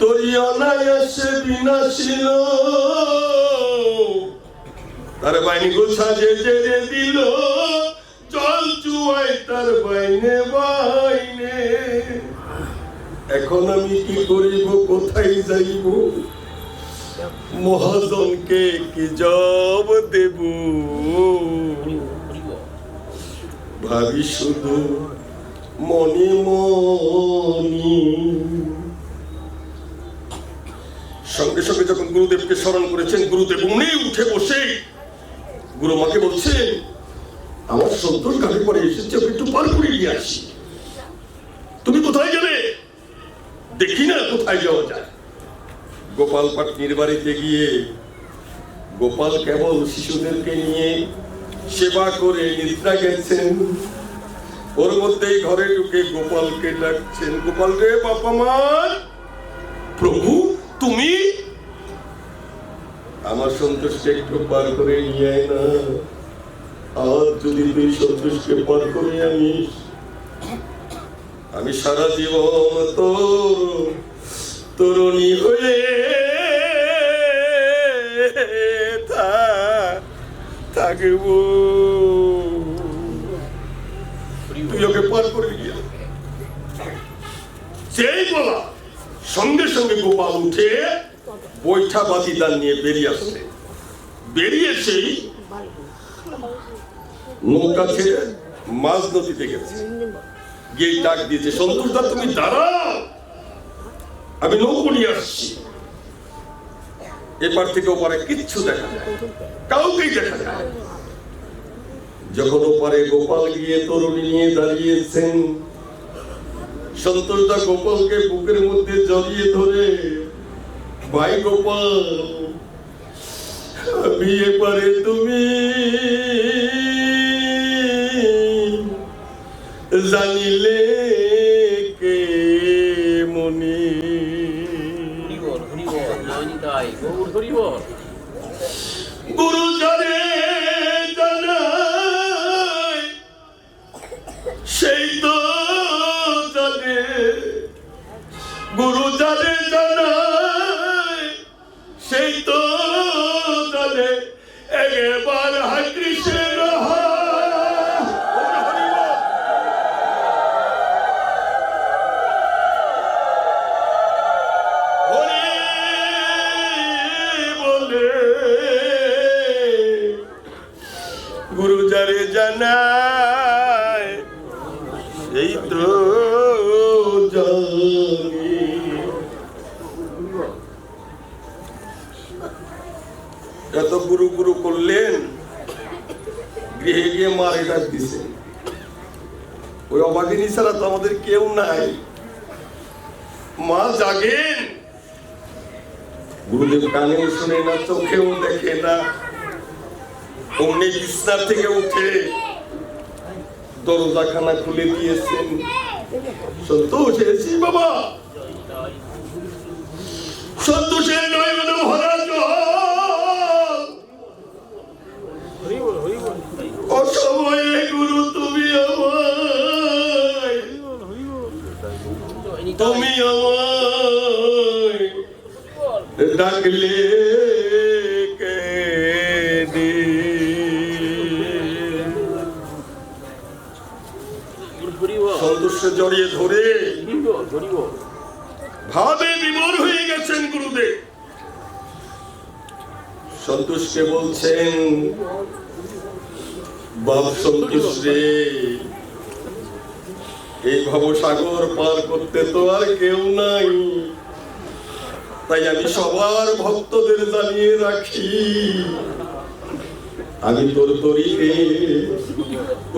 তরি অনায়াসে বিনাশিল, তার বাইনি গোছা যে জেরে দিল, জল চুয়াই তার বাইনে বাইনে। এখন আমি কি করিব, কোথায় যাইব, মহাজনকে কি জব দেব? ভাবি শুধু মনে মনি। সঙ্গে সঙ্গে যখন গুরুদেবকে স্মরণ করেছেন, গুরুদেব উনি উঠে বসে গুরুমাকে বলছেন, আমার সন্তোষ গাড়ি পরে এসেছে, ওকে একটু পার করে নিয়ে আসি। তুমি কোথায় যাবে? দেখি না কোথায় যাওয়া যায়। গোপাল পাটনির বাড়িতে গিয়ে গোপাল কেবল শিশুদেরকে নিয়ে সেবা করে নিদ্রা গেছেন। ওর মধ্যেই ঘরে ঢুকে গোপালকে ডাকছেন, গোপাল রে বাবা মা। প্রভু তুমি? আমার সন্তোষকে একটু পার করে নিয়ে আয় না। আর যদি তুই সন্তোষকে পার করে আনিস, আমি সারা জীবন তোর তরুণী হয়ে থাকব। তুই ওকে পার করে গিয়ে সেই বলা সঙ্গে সঙ্গে গোপাল উঠে বৈঠা বাতিদান নিয়ে বেরিয়ে আসছে। বেরিয়েছেই নৌকা ছেড়ে মাঝ নদীতে গেছে। গিয়ে ডাক দিয়েছে, সন্তোষ দা তুমি দাঁড়াও, আমি নৌকো নিয়ে আসছি। এপার থেকে ওপারে কিচ্ছু দেখা যায়, কাউকেই দেখা যায়। যখন ওপারে গোপাল গিয়ে তরুণী নিয়ে দাঁড়িয়েছেন, সন্তোষ দা গোপালকে বুকের মধ্যে জড়িয়ে ধরে, ভাই গোপাল আমি এপারে, তুমি জানিলে কে মনি। গুরু জানে জানায় সেই তো জানে, গুরু জানে জানায় সেই তো জানে, একবার হাই কৃষ্ণ গুরু যারে জানায় এই তো জানি। এত গুরু গুরু করলেন, গৃহে গিয়ে মারে ডাক দিছেন। ওই অবাগিনী ছাড়া তো আমাদের কেউ নাই। মা জাগেন। গুরুদেব কানেও শুনে না, চোখেও দেখে না। অমনি বিছানা থেকে উঠে দরজাখানা খুলে দিয়েছেন। সন্তোষ এসেছি বাবা। সন্তোষের নয়ন ভরা জল, অসময়ে গুরু তুমি আমায়, তুমি আমায় ডাকলে সন্তোষকে জড়িয়ে ধরে ভাবে বিমর হয়ে গেছেন গুরুদেব। সন্তোষকে বলছেন, বাপ সন্তোষ রে, এই ভবসাগর পার করতে তো আর কেউ নাই, তাই আমি সবার ভক্তদের জানিয়ে রাখি, আমি তোর তরিতে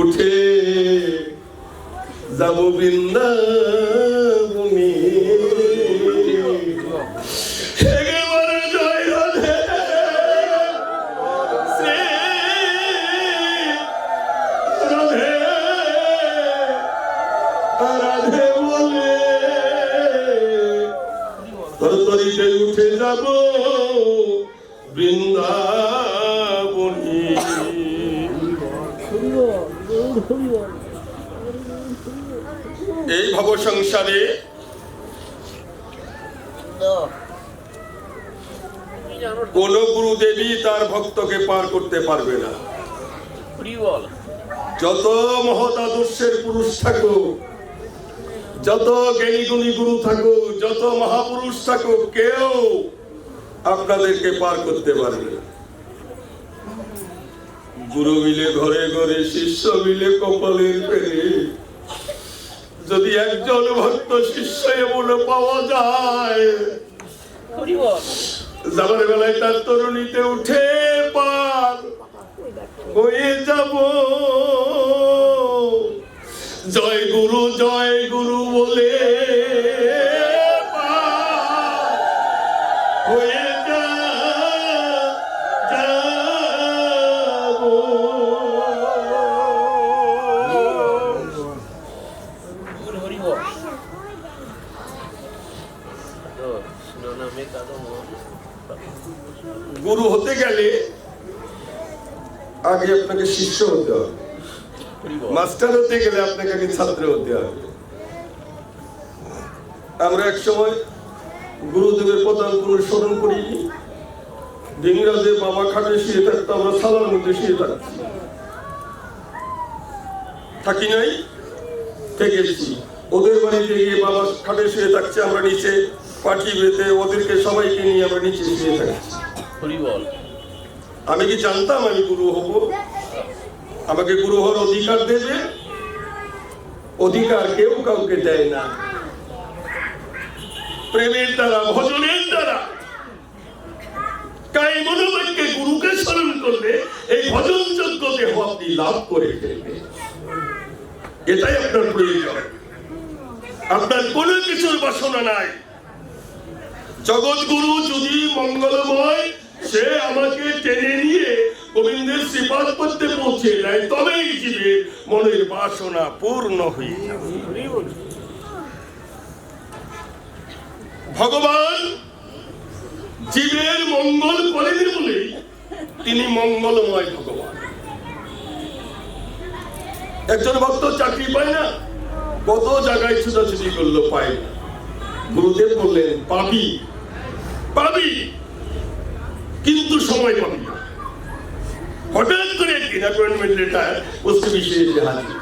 উঠে যাব বৃন্দাবনে। একেবারে জয় রাধে শ্রী রাধে রাধে বলে তোর তরিতে উঠে যাব বৃন্দাবনে। এই ভব সংসারে কোন গুরুদেবী তার ভক্তকে পার করতে পারবে না। যত মহৎ আদর্শের পুরুষ থাকুক, যত জ্ঞানী গুণী গুরু থাকুক, যত মহাপুরুষ থাকুক, কেউ আপনাদেরকে পার করতে পারবে না। গুরু মিলে ঘরে ঘরে, শিষ্য মিলে কপালের পেরে। যদি একজন ভক্ত শিষ্য এমন পাওয়া যায়, হরি বল। যাবার বেলায় তার তরুণীতে উঠে পার হয়ে যাব। জয় গুরু বলে পার হয়ে যাব। হরি বল। তো শিরোনামে কারো মন। গুরু হতে গেলে আগে আপনাকে শিষ্য হতে হবে, হরি বল। মাস্টার হতে গেলে আপনাকে আগে ছাত্র হতে হবে। আমরা এক সময় গুরুদেবের পদাঙ্কুর স্মরণ করিনি। ডিংরাজে বাবা খাটে শুয়ে থাকতো, আমরা সালার মধ্যে শুয়ে থাকছি, থাকি নাই, থেকেছি। ওদের বাড়িতে গিয়ে বাবা খাটে শুয়ে থাকছে, আমরা নিচে পাটি বেঁধে ওদেরকে সবাইকে নিয়ে আমরা নিচে শুয়ে থাকছি। হরি বল। আমি কি জানতাম আমি গুরু হব? আমাকে গুরু হওয়ার অধিকার দেবে? অধিকার কেউ কাউকে দেয় না। প্রেমের দ্বারা, ভজনের দ্বারা, কাই মনোবাক্যে গুরুকে স্মরণ করলে এই ভজন যোগ্য দেহ আপনি লাভ করে ফেলবে। এটাই আপনার প্রয়োজন। আপনার কোনো কিছুর বাসনা নাই। জগৎ গুরু যদি মঙ্গলময়, সে আমাকে টেনে নিয়ে গোবিন্দের শ্রীপাদ পদ্মে পৌঁছে দেয়, তবেই জীবের মনের বাসনা পূর্ণ হয়ে যাবে। ভগবান জীবের মঙ্গল করেন বলেই তিনি মঙ্গলময় ভগবান। একজন ভক্ত চাকরি পায় না, কত জায়গায় ছুটাছুটি করলো, পায় না। গুরুদেব বললেন পাবি, পাবি, কিন্তু সময় পাবি না। হঠাৎ করে একদিন অ্যাপয়েন্টমেন্ট লেটার পোস্ট অফিসে এসে হাজির,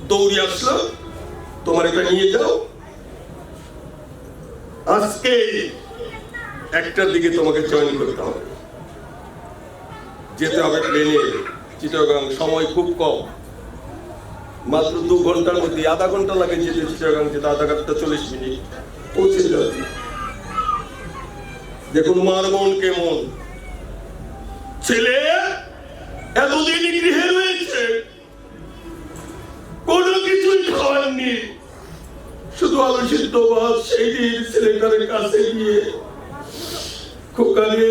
দৌড়ে আসলো, তোমার এটা নিয়ে যাও, আজকে একটার দিকে তোমাকে জয়েন করতে হবে, যেতে হবে প্লেনে চিটাগাং, সময় খুব কম, মাত্র 2 ঘন্টার মধ্যে, আধা ঘন্টা লাগে যেতে চিটাগাং, যেতে আধা ঘন্টা 40 মিনিট পৌঁছে যাবে। দেখুন মার মন কেমন। ছেলে এতদিন গৃহে রয়েছে, কোনো কিছুই খাওয়াননি, শুধু আলু সিদ্ধ ভাত। সেই দিন ছেলেটার কাছে গিয়ে, খোকারে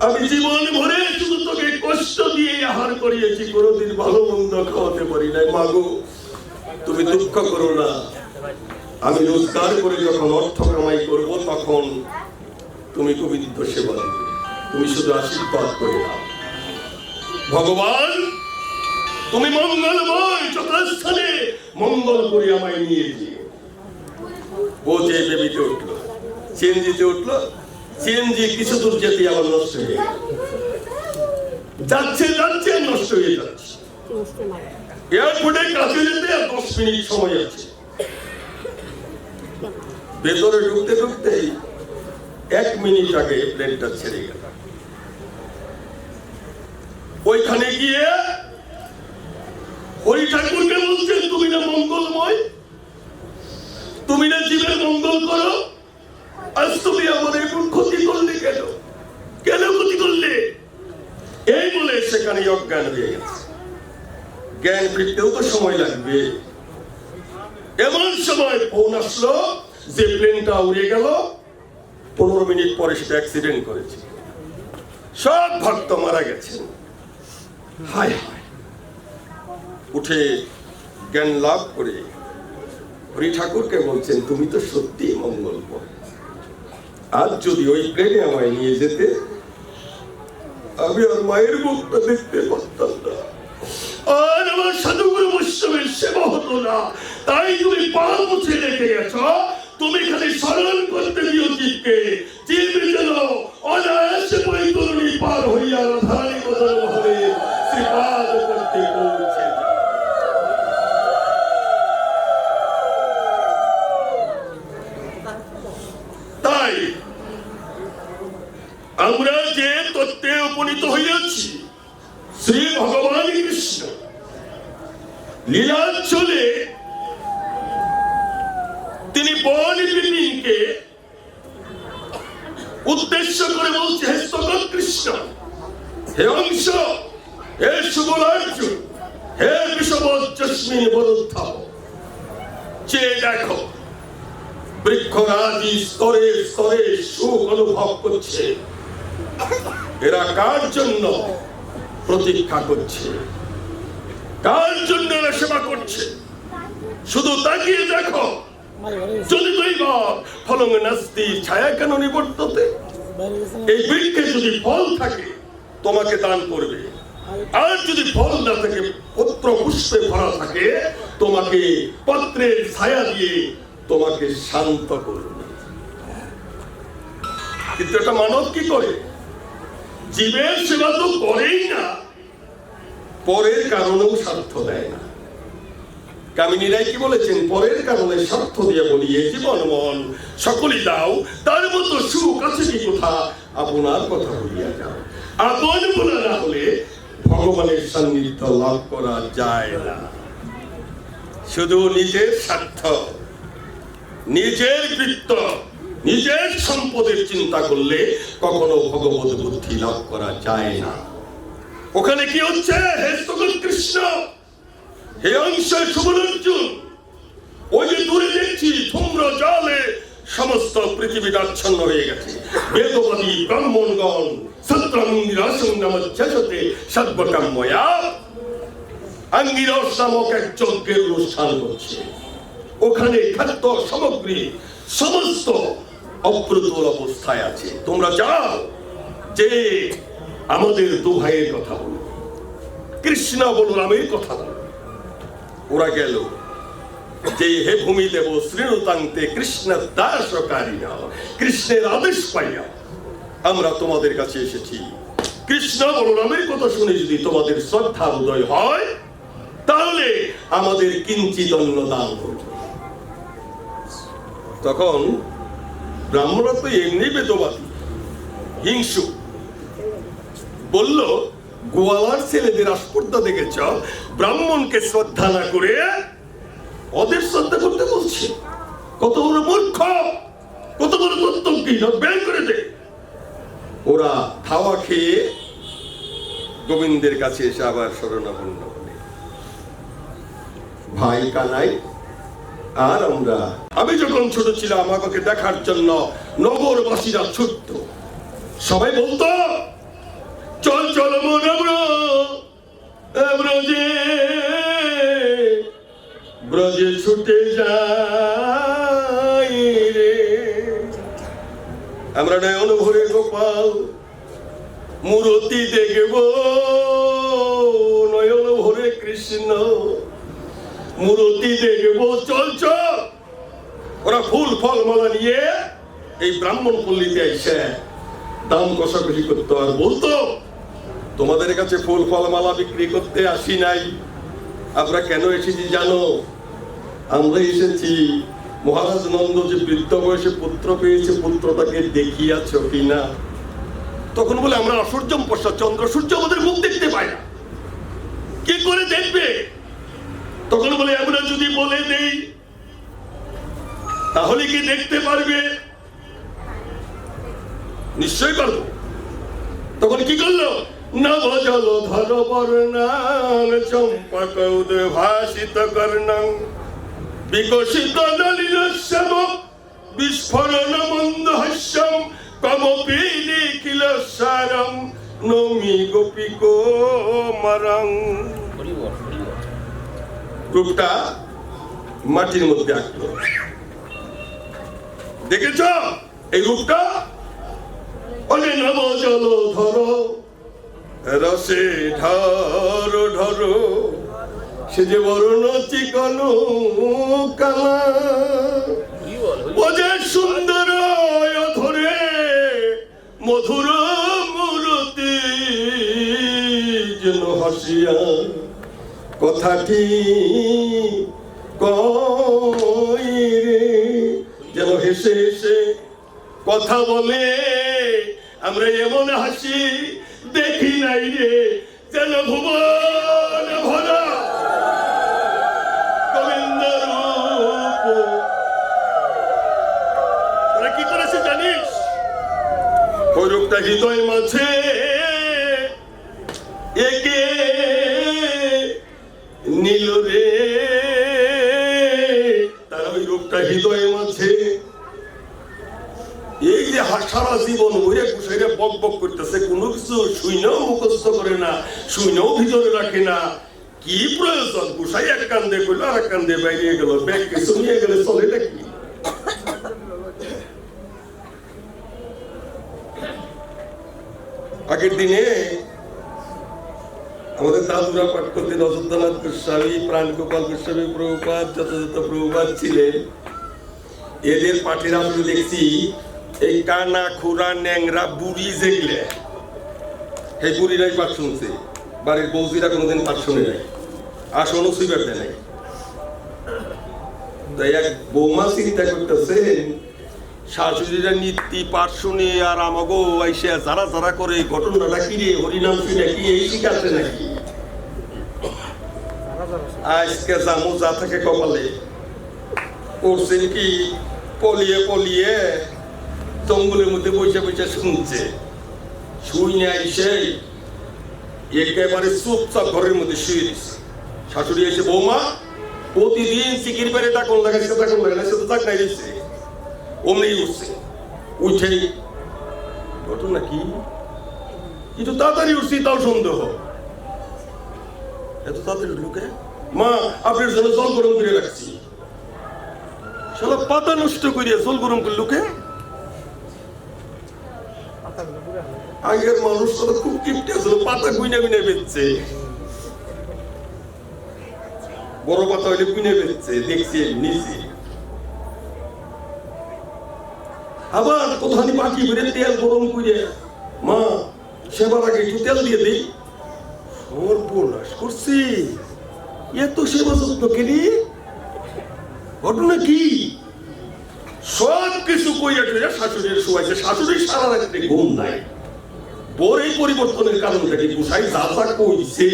আমি জীবন ভরে শুধু তোকে কষ্ট দিয়ে আহার করিয়েছি, কোনোদিন ভালো মন্দ খাওয়াতে পারি নাই। মাগো তুমি দুঃখ করো না, আমি রোজগার করে যখন অর্থ কামাই করব তখন তুমি গোবিন্দ সেবা দিবে, তুমি শুধু আশীর্বাদ করে দাও। ভগবান তুমি মঙ্গলময়, যথাস্থানে মঙ্গল করে আমায় নিয়ে যেও। ও যে বেবিতে উঠলো, সিএনজিতে উঠলো, সিএনজি কিছু দূর যেতে আবার নষ্ট হয়ে গেল, যাচ্ছে যাচ্ছে নষ্ট হয়ে যাচ্ছে। এয়ারপোর্টে কাছে যেতে আর 10 মিনিট সময় আছে। ভেতরে ঢুকতে ঢুকতেই 1 মিনিট আগে প্লেনটা ছেড়ে গেল। ওইখানে গিয়ে হরি ঠাকুরকে বলছেন, তুমি না মঙ্গলময়, তুমি না জীবের মঙ্গল করো, আজ তুমি আমার এখন ক্ষতি করলে কেন? কেন ক্ষতি করলে? এই বলে সেখানে অজ্ঞান হয়ে গেছে। জ্ঞান ফিরতেও তো সময় লাগবে। এমন সময় ফোন আসলো যে প্লেনটা উড়ে গেল, 15 মিনিট পরে সেটা অ্যাক্সিডেন্ট করেছে, সব ভক্ত মারা গেছেন। হায় হায়। উঠে জ্ঞান লাভ করে হরি ঠাকুরকে বলছেন, তুমি তো সত্যি মঙ্গলময়, আজ যদি ওই প্লেনে আমায় নিয়ে যেতে, আমি আর মায়ের মুখটা দেখতে পারতাম না, আর আমার সাধুগুরু বৈষ্ণবের সেবা হতো না। তাই তুমি পা মুছে রেখে গেছ। তুমি খালি স্মরণ করতে দিও জীবকে, জীব যেন অনায়াসে বৈতরণী পার হইয়া রাধারানী বদল ভাবে শ্রীপাদ করতে পৌঁছে যায়। তাই আমরা যে তত্ত্বে ভগবান কৃষ্ণ লীলাঞ্চলে তিনি বন বিপিনকে উদ্দেশ্য করে বলছে, হে স্তবক কৃষ্ণ, হে অংশ, হে সুবলার্জুন, হে বিষবজ্জস্মিন বরুদ্ধ, চেয়ে দেখো বৃক্ষরাজি স্তরে স্তরে সুখ অনুভব করছে। এরা কার জন্য প্রতীক্ষা করছে, কার জন্য এরা সেবা করছে? শুধু তাকিয়ে দেখো, যদি ফলং নাস্তি ছায়া কেন নিবর্ততে, এই বৃক্ষে যদি ফল থাকে তোমাকে দান করবে, আর যদি ফল না থাকে, পত্র পুষ্পে ভরা থাকে, তোমাকে পত্রের ছায়া দিয়ে তোমাকে শান্ত করবে। কিন্তু এটা মানব কি করে? জীবের সেবা তো করেই না, পরের কারণেও স্বার্থ দেয় না। কামিনী রায় কি বলেছেন? পরের কারণে স্বার্থ দিয়ে বলিয়ে জীবন মন সকলই দাও, তার মতো সুখ আছে কি কোথা, আপনার কথা বলিয়া যাও। আপন বলা না হলে ভগবানের সান্নিধ্য লাভ করা যায় না। শুধু নিজের স্বার্থ, নিজের বৃত্ত, নিজের সম্পদের চিন্তা করলে কখনো ভগবত বুদ্ধি লাভ করা যায় না। ওখানে কি হচ্ছে? হে স্তবক কৃষ্ণ, হে অংশ সুবলার্জুন, ওই যে দূরে দেখছি ধূম্র জলে সমস্ত পৃথিবীটা আচ্ছন্ন হয়ে গেছে। বেদবাদী ব্রাহ্মণগণ সত্রাঙ্গিরাসং নামচ্ছতে সর্বকাম্যয়া আঙ্গিরস নামক এক যজ্ঞের অনুষ্ঠান করছে। ওখানে খাদ্য সামগ্রী সমস্ত অপ্রতুল অবস্থায় আছে। তোমরা যাও, যে আমাদের দু ভাইয়ের কথা বলো, কৃষ্ণ বলরামের কথা বলো। ওরা গেল, যে হে ভূমি দেব শ্রীনুতান্তে কৃষ্ণ দাসকারী, কৃষ্ণের আদেশ পাইয়া আমরা তোমাদের কাছে এসেছি। কৃষ্ণ বলরামের কথা শুনে যদি তোমাদের শ্রদ্ধা উদয় হয়, তাহলে আমাদের কিঞ্চিত অন্ন দান করবে। তখন ব্রাহ্মণরা তো এমনি বেদবাদী, হিংসু, বলল, গোয়ালার ছেলেদের আস্পর্ধা দেখেছ, ব্রাহ্মণকে শ্রদ্ধা না করে ওদের শ্রদ্ধা করতে বলছে। কত বড় মূর্খ, কত বড় তত্ত্বজ্ঞ, বের করে দে। ওরা খাওয়া খেয়ে গোবিন্দের কাছে এসে আবার শরণাপন্ন হলে, ভাই কানাই আর আমরা, আমি যখন ছোট ছিলাম আমাকে দেখার জন্য নগরবাসীরা ছুটত। সবাই বলতো, চল চল মন ব্রজে ব্রজে ছুটে যাই রে। আমরা নয়ন ভরে গোপাল মূরতি দেখব, নয়ন ভরে কৃষ্ণ মূরতি দেখব, চল চল। ওরা ফুল ফল মালা নিয়ে এই ব্রাহ্মণ পল্লীতে এসে দাম কষাকষি করতো আর বলতো, তোমাদের কাছে ফুল ফল মালা বিক্রি করতে আসি নাই, আমরা কেন এসেছি জানো? আমরা এসেছি মহারাজ নন্দ যে বৃদ্ধ বয়সে পুত্র পেয়েছে, পুত্রটাকে দেখিয়াছ কিনা? তখন বলে, আমরা অসূর্যম পশ্চাৎ চন্দ্র সূর্য আমাদের মুখ দেখতে পায় না, কি করে দেখবে? তখন বলে, আমরা যদি বলে দেই তাহলে কি দেখতে পারবে? নিশ্চয়ই পারবো। তখন কি করলো? নবজল ধর বর্ণাং চম্পক উদ্ভাসিত কর্ণং বিকশিত নলিনশ্যাম বিস্ফোরণ মন্দ হাস্যম কমপি নিখিল সারম নমি গোপিকো মরং। রূপটা মাটির মধ্যে আঁকলো, দেখেছ এই রূপটা? বলে, নবজল ধর রসে ঢর ঢর, সে যে বর্ণ চিকন কালা, ও যে সুন্দর ধরে মধুর মূরতি, যেন হাসিয়া কথাটি কই রে, যেন হেসে হেসে কথা বলে। আমরা এমন হাসি দেখি নাই রে, যেন ভুবন ভরা গোবিন্দ রূপ। তারা কি করেছে জানিস? ওই রূপটা হৃদয় মাঝে একে নীল রে। তারা ওই রূপটা হৃদয় মাঝে এই যে সারা জীবন ওরে কুশাইরে বক বক করতেছে, কোনো কিছু শুইনাও মুখস্থ করে না, শুইনাও ভিতরে রাখে না। কি প্রয়োজন? কুশাই এক কান্দে করলো আর এক কান্দে বাইরে গেল, ব্যাগ কিছু নিয়ে গেলে চলে নাকি? আগের দিনে আমাদের দাদুরা পাঠ করতেন অযোধ্যানাথ গোস্বামী, প্রাণগোপাল গোস্বামী প্রভুপাদ, যত যত প্রভুপাদ ছিলেন, এদের পাঠের আমি দেখছি এই কানা খুরা ন্যাংরা বুড়ি যেগুলো, এই বুড়িরাই পাঠ শুনছে, বাড়ির বৌদিরা কোনোদিন পাঠ শুনে নাই, আসনও সুইবার দেয় নাই। তাই এক বৌমা চিন্তা করতেছেন শাশুড়িরা নীতি পাঠ শুনে আর আমাগো আইসে যারা যারা করে ঘটনাটা কি রে, হরিনাম শুনে কি এই শিখাচ্ছে নাকি? আজকে জামু যা থাকে কপালে করছেন কি, পলিয়ে পলিয়ে জঙ্গলের মধ্যে বসে বসে শুনছে, শুই না আইসে একেবারে চুপচাপ ঘরের মধ্যে শুয়ে দিচ্ছে। শাশুড়ি এসে বৌমা প্রতিদিন চিকির পেরে ডাকন লাগে, সে ডাকন লাগে না, সে তো ডাক নাই দিচ্ছে, অমনি উঠছে, উঠেই ঘটনা কি, কিন্তু তাড়াতাড়ি উঠছি তাও সন্দেহ। এত তাড়াতাড়ি ঢুকে, মা আপনার জন্য জল গরম করে রাখছি। শালা পাতা নষ্ট করিয়া জল গরম করে লুকে। আগের মানুষ তো খুব কিপটে ছিল, পাতা গুইনা গুইনা বেচছে, বড় পাতা হইলে গুইনা বেচছে, দেখছি নিচে। আবার কোথানি বাকি করে তেল গরম করে, মা সেবার আগে একটু তেল দিয়ে দিই। সর্বনাশ করছি, এত সেবা যত্ন কেনি, ঘটনা কি? সব কিছু কইয়া টইয়া শাশুড়ির শোয়াইছে, শাশুড়ির সারা রাত্রে ঘুম নাই। বোর এই পরিবর্তনের কারণটা কি? গুসাই যা যা কইছে,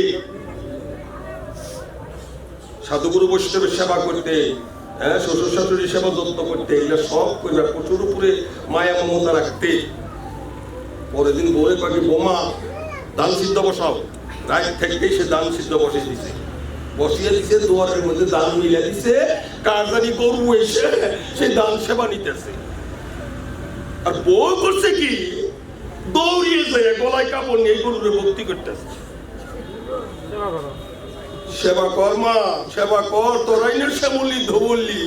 সাধুগুরু বৈষ্ণবের সেবা করতে, হ্যাঁ শ্বশুর শাশুড়ির সেবা যত্ন করতে, এগুলো সব করবে, প্রচুর উপরে মায়া মমতা রাখতে। পরের দিন বলে পাখি বোমা দান সিদ্ধ বসাও, রাত থেকেই সে দান সিদ্ধ বসে দিছে, বসিয়ে দিছে, দুয়ারের মধ্যে দান মিলে দিছে, কারদানি গরু এসে সেই দান সেবা নিতেছে। আর বউ করছে কি, দৌড়িয়ে যায় গলায় কাপড় নিয়ে গরুরে ভক্তি করতেছে। সেবা কর মা, সেবা কর, তোরাই না শ্যামলি ধবলি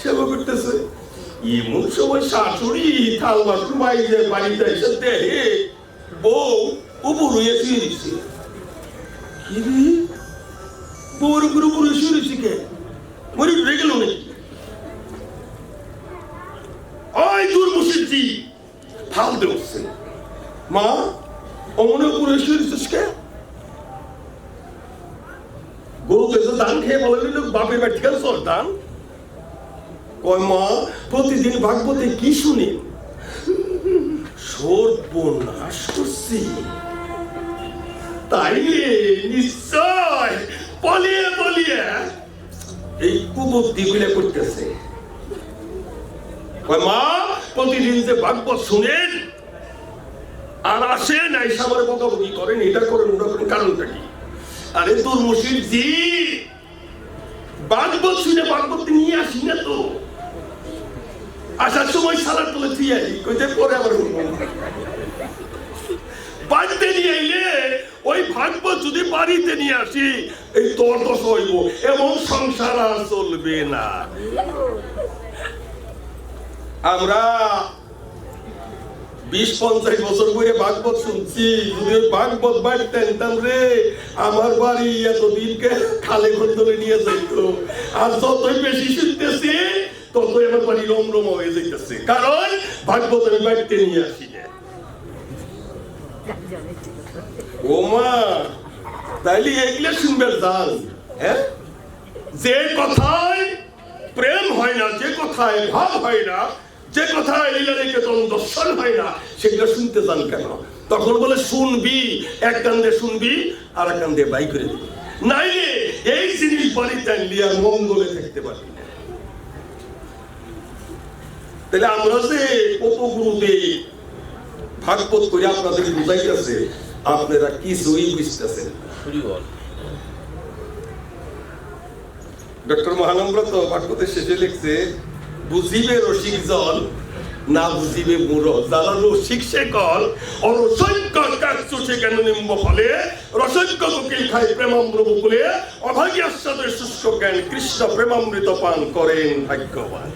সেবা করতেছে। এমন সময় শাশুড়ি থাল বাসন বাইরে বাড়িতে এসে দেহে বউ উপর হয়ে শুয়ে দিচ্ছে। কি রে, বউর উপর উপর শুয়ে দিচ্ছে কে? মরি ঢুকে গেল নাকি? ওই দূর মুর্শিদজি ফাল দেওছে, মা অমনে উপরে শুয়ে দিচ্ছিস কে? গরু তো দান খেয়ে বলে দিল বাপের বাড়ি থেকে চল দান। কয় মা প্রতিদিন ভাগবতে কি শুনি? সর্বনাশ করছি, তাই নিশ্চয় পলিয়ে পলিয়ে এই কুবুদ্ধি গুলো করতেছে। কয় মা প্রতিদিন যে ভাগবত শুনেন আর আসেন এই সামনে বকাবকি করেন, এটা করেন ওটা করেন, কারণটা কি? আরে তোর মুর্শিদজি ভাগবত শুনে ভাগবত নিয়ে আসি না তো, আসার সময় সালার তোলে তুই আই কইতে পরে আবার বাড়িতে নিয়ে আইলে ওই ভাগবত যদি বাড়িতে নিয়ে আসি এই তোর দোষ হইব, এমন সংসার আর চলবে না। আমরা 20-50 বছর ধরে ভাগবত শুনছি, যদি ভাগবত বাড়িতে আনতাম রে আমার বাড়ি এতদিনকে খালে ঘরে নিয়ে যাইত। আর যতই বেশি শুনতেছি ততই আমার বাড়ি রমরম হয়ে যাইতেছে, কারণ ভাগবত আমি বাড়িতে নিয়ে আসি না। ও মা তাইলে এগুলো শুনবে যান, হ্যাঁ যে কথায় প্রেম হয় না, যে কথায় ভাব হয় না, যে কথায় লীলা নিকেতন দর্শন হয় না, সেগুলো শুনতে যান কেন? তখন বলে শুনবি, এক কান দিয়ে শুনবি আর এক কান দিয়ে বাই করে দিবি, নাইলে এই জিনিস বাড়িতে আনলি আর মঙ্গলে থাকতে পারবি না। তাহলে আমরা যে কত গুরুতে ভাগবত করে আপনাদের বুঝাইতেছে, আপনারা কিছুই বুঝতেছেন। ডক্টর মহানম্রত ভাগবতের শেষে লিখছে, বুঝিবে রসিক জল, না বুঝিবে মূঢ়। যারা রসিক সে কল, অরসৈক্য কাকচু সে কেন নিম্ব ফলে, রসৈক্য কোকিল খায় প্রেমামৃত বকুলে, অভাগী আস্বাদের শুষ্ক জ্ঞান কৃষ্ণ প্রেমামৃত পান করেন ভাগ্যবান।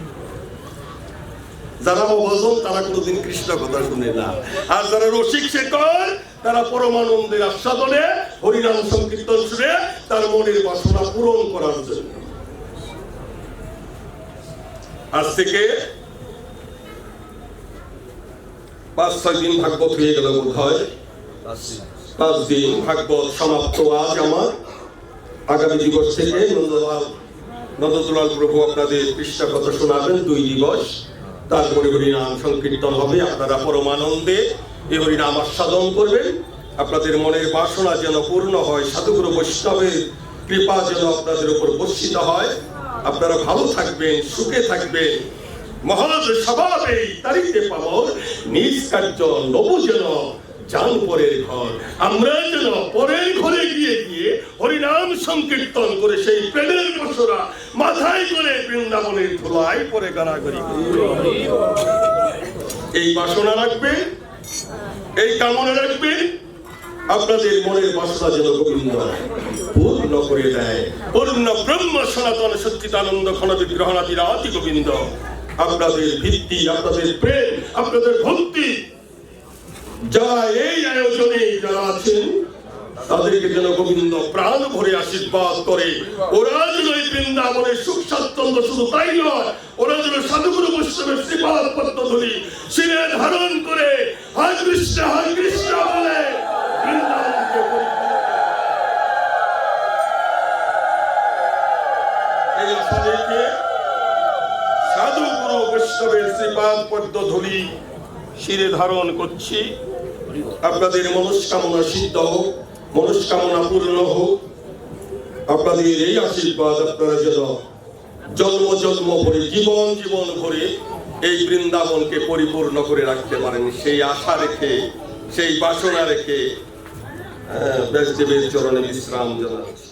যারা অভজন তারা কোনোদিন কৃষ্ণ কথা শুনে না, আর যারা রসিক শেখর তারা পরমানন্দের আস্বাদনে হরিনাম সংকীর্তন শুনে তার মনের বাসনা পূরণ করার জন্য। আজ থেকে 5-6 দিন ভাগবত হয়ে গেল বোধ হয়, 5 দিন ভাগবত সমাপ্ত। আজ আমার আগামী দিবস থেকে নন্দলাল প্রভু আপনাদের পৃষ্ঠা কথা শোনাবেন 2 দিবস, তারপরে হরিনাম সংকীর্তন হবে। আপনারা পরমানন্দে এই হরিনাম আস্বাদন করবেন। আপনাদের মনের বাসনা যেন পূর্ণ হয়, সাধুগুরু বৈষ্ণবের কৃপা যেন আপনাদের উপর বর্ষিত হয়। আপনারা ভালো থাকবেন, সুখে থাকবেন, মহৎ স্বভাবে তারিতে পাবো নিজ কার্য নব যেন জান পরের ঘর। আমরা যেন পরের ঘরে গিয়ে গিয়ে হরিনাম সংকীর্তন করে সেই প্রেমের বসরা মাথায় করে বৃন্দাবনের ধুলায় পরে গানাগরি। এই বাসনা রাখবেন, এই কামনা রাখবেন, আপনাদের মনের বাসনা যেন গোবিন্দ পূর্ণ করে দেয়। পূর্ণ ব্রহ্ম সনাতন সচ্চিদানন্দ ঘন বিগ্রহণাদিরাতি গোবিন্দ। আপনাদের ভিত্তি, আপনাদের প্রেম, আপনাদের ভক্তি, যারা এই আয়োজনে যারা আছেন তাদেরকে যেন গোবিন্দ প্রাণ ভরে আশীর্বাদ করে। ওরা যেন এই বৃন্দাবনের সুখ স্বাচ্ছন্দ্য, শুধু তাই নয়, ওরা যেন সাধুগুরু বৈষ্ণবের শ্রীপাদ পদ্ম ধরি শিরে ধারণ করে হরে কৃষ্ণ বলে বৃন্দাবনকে এই আশা রেখে সাধুগুরু বৈষ্ণবের শ্রীপাদ পদ্ম ধরি শিরে ধারণ করছি। আপনাদের মনস্কামনা সিদ্ধ হোক, মনস্কামনা পূর্ণ হোক। আপনাদের এই আশীর্বাদ আপনারা যেন জন্ম জন্ম ভরে, জীবন জীবন ভরে এই বৃন্দাবনকে পরিপূর্ণ করে রাখতে পারেন, সেই আশা রেখে, সেই বাসনা রেখে ব্যাসদেবের চরণে বিশ্রাম জানাচ্ছি।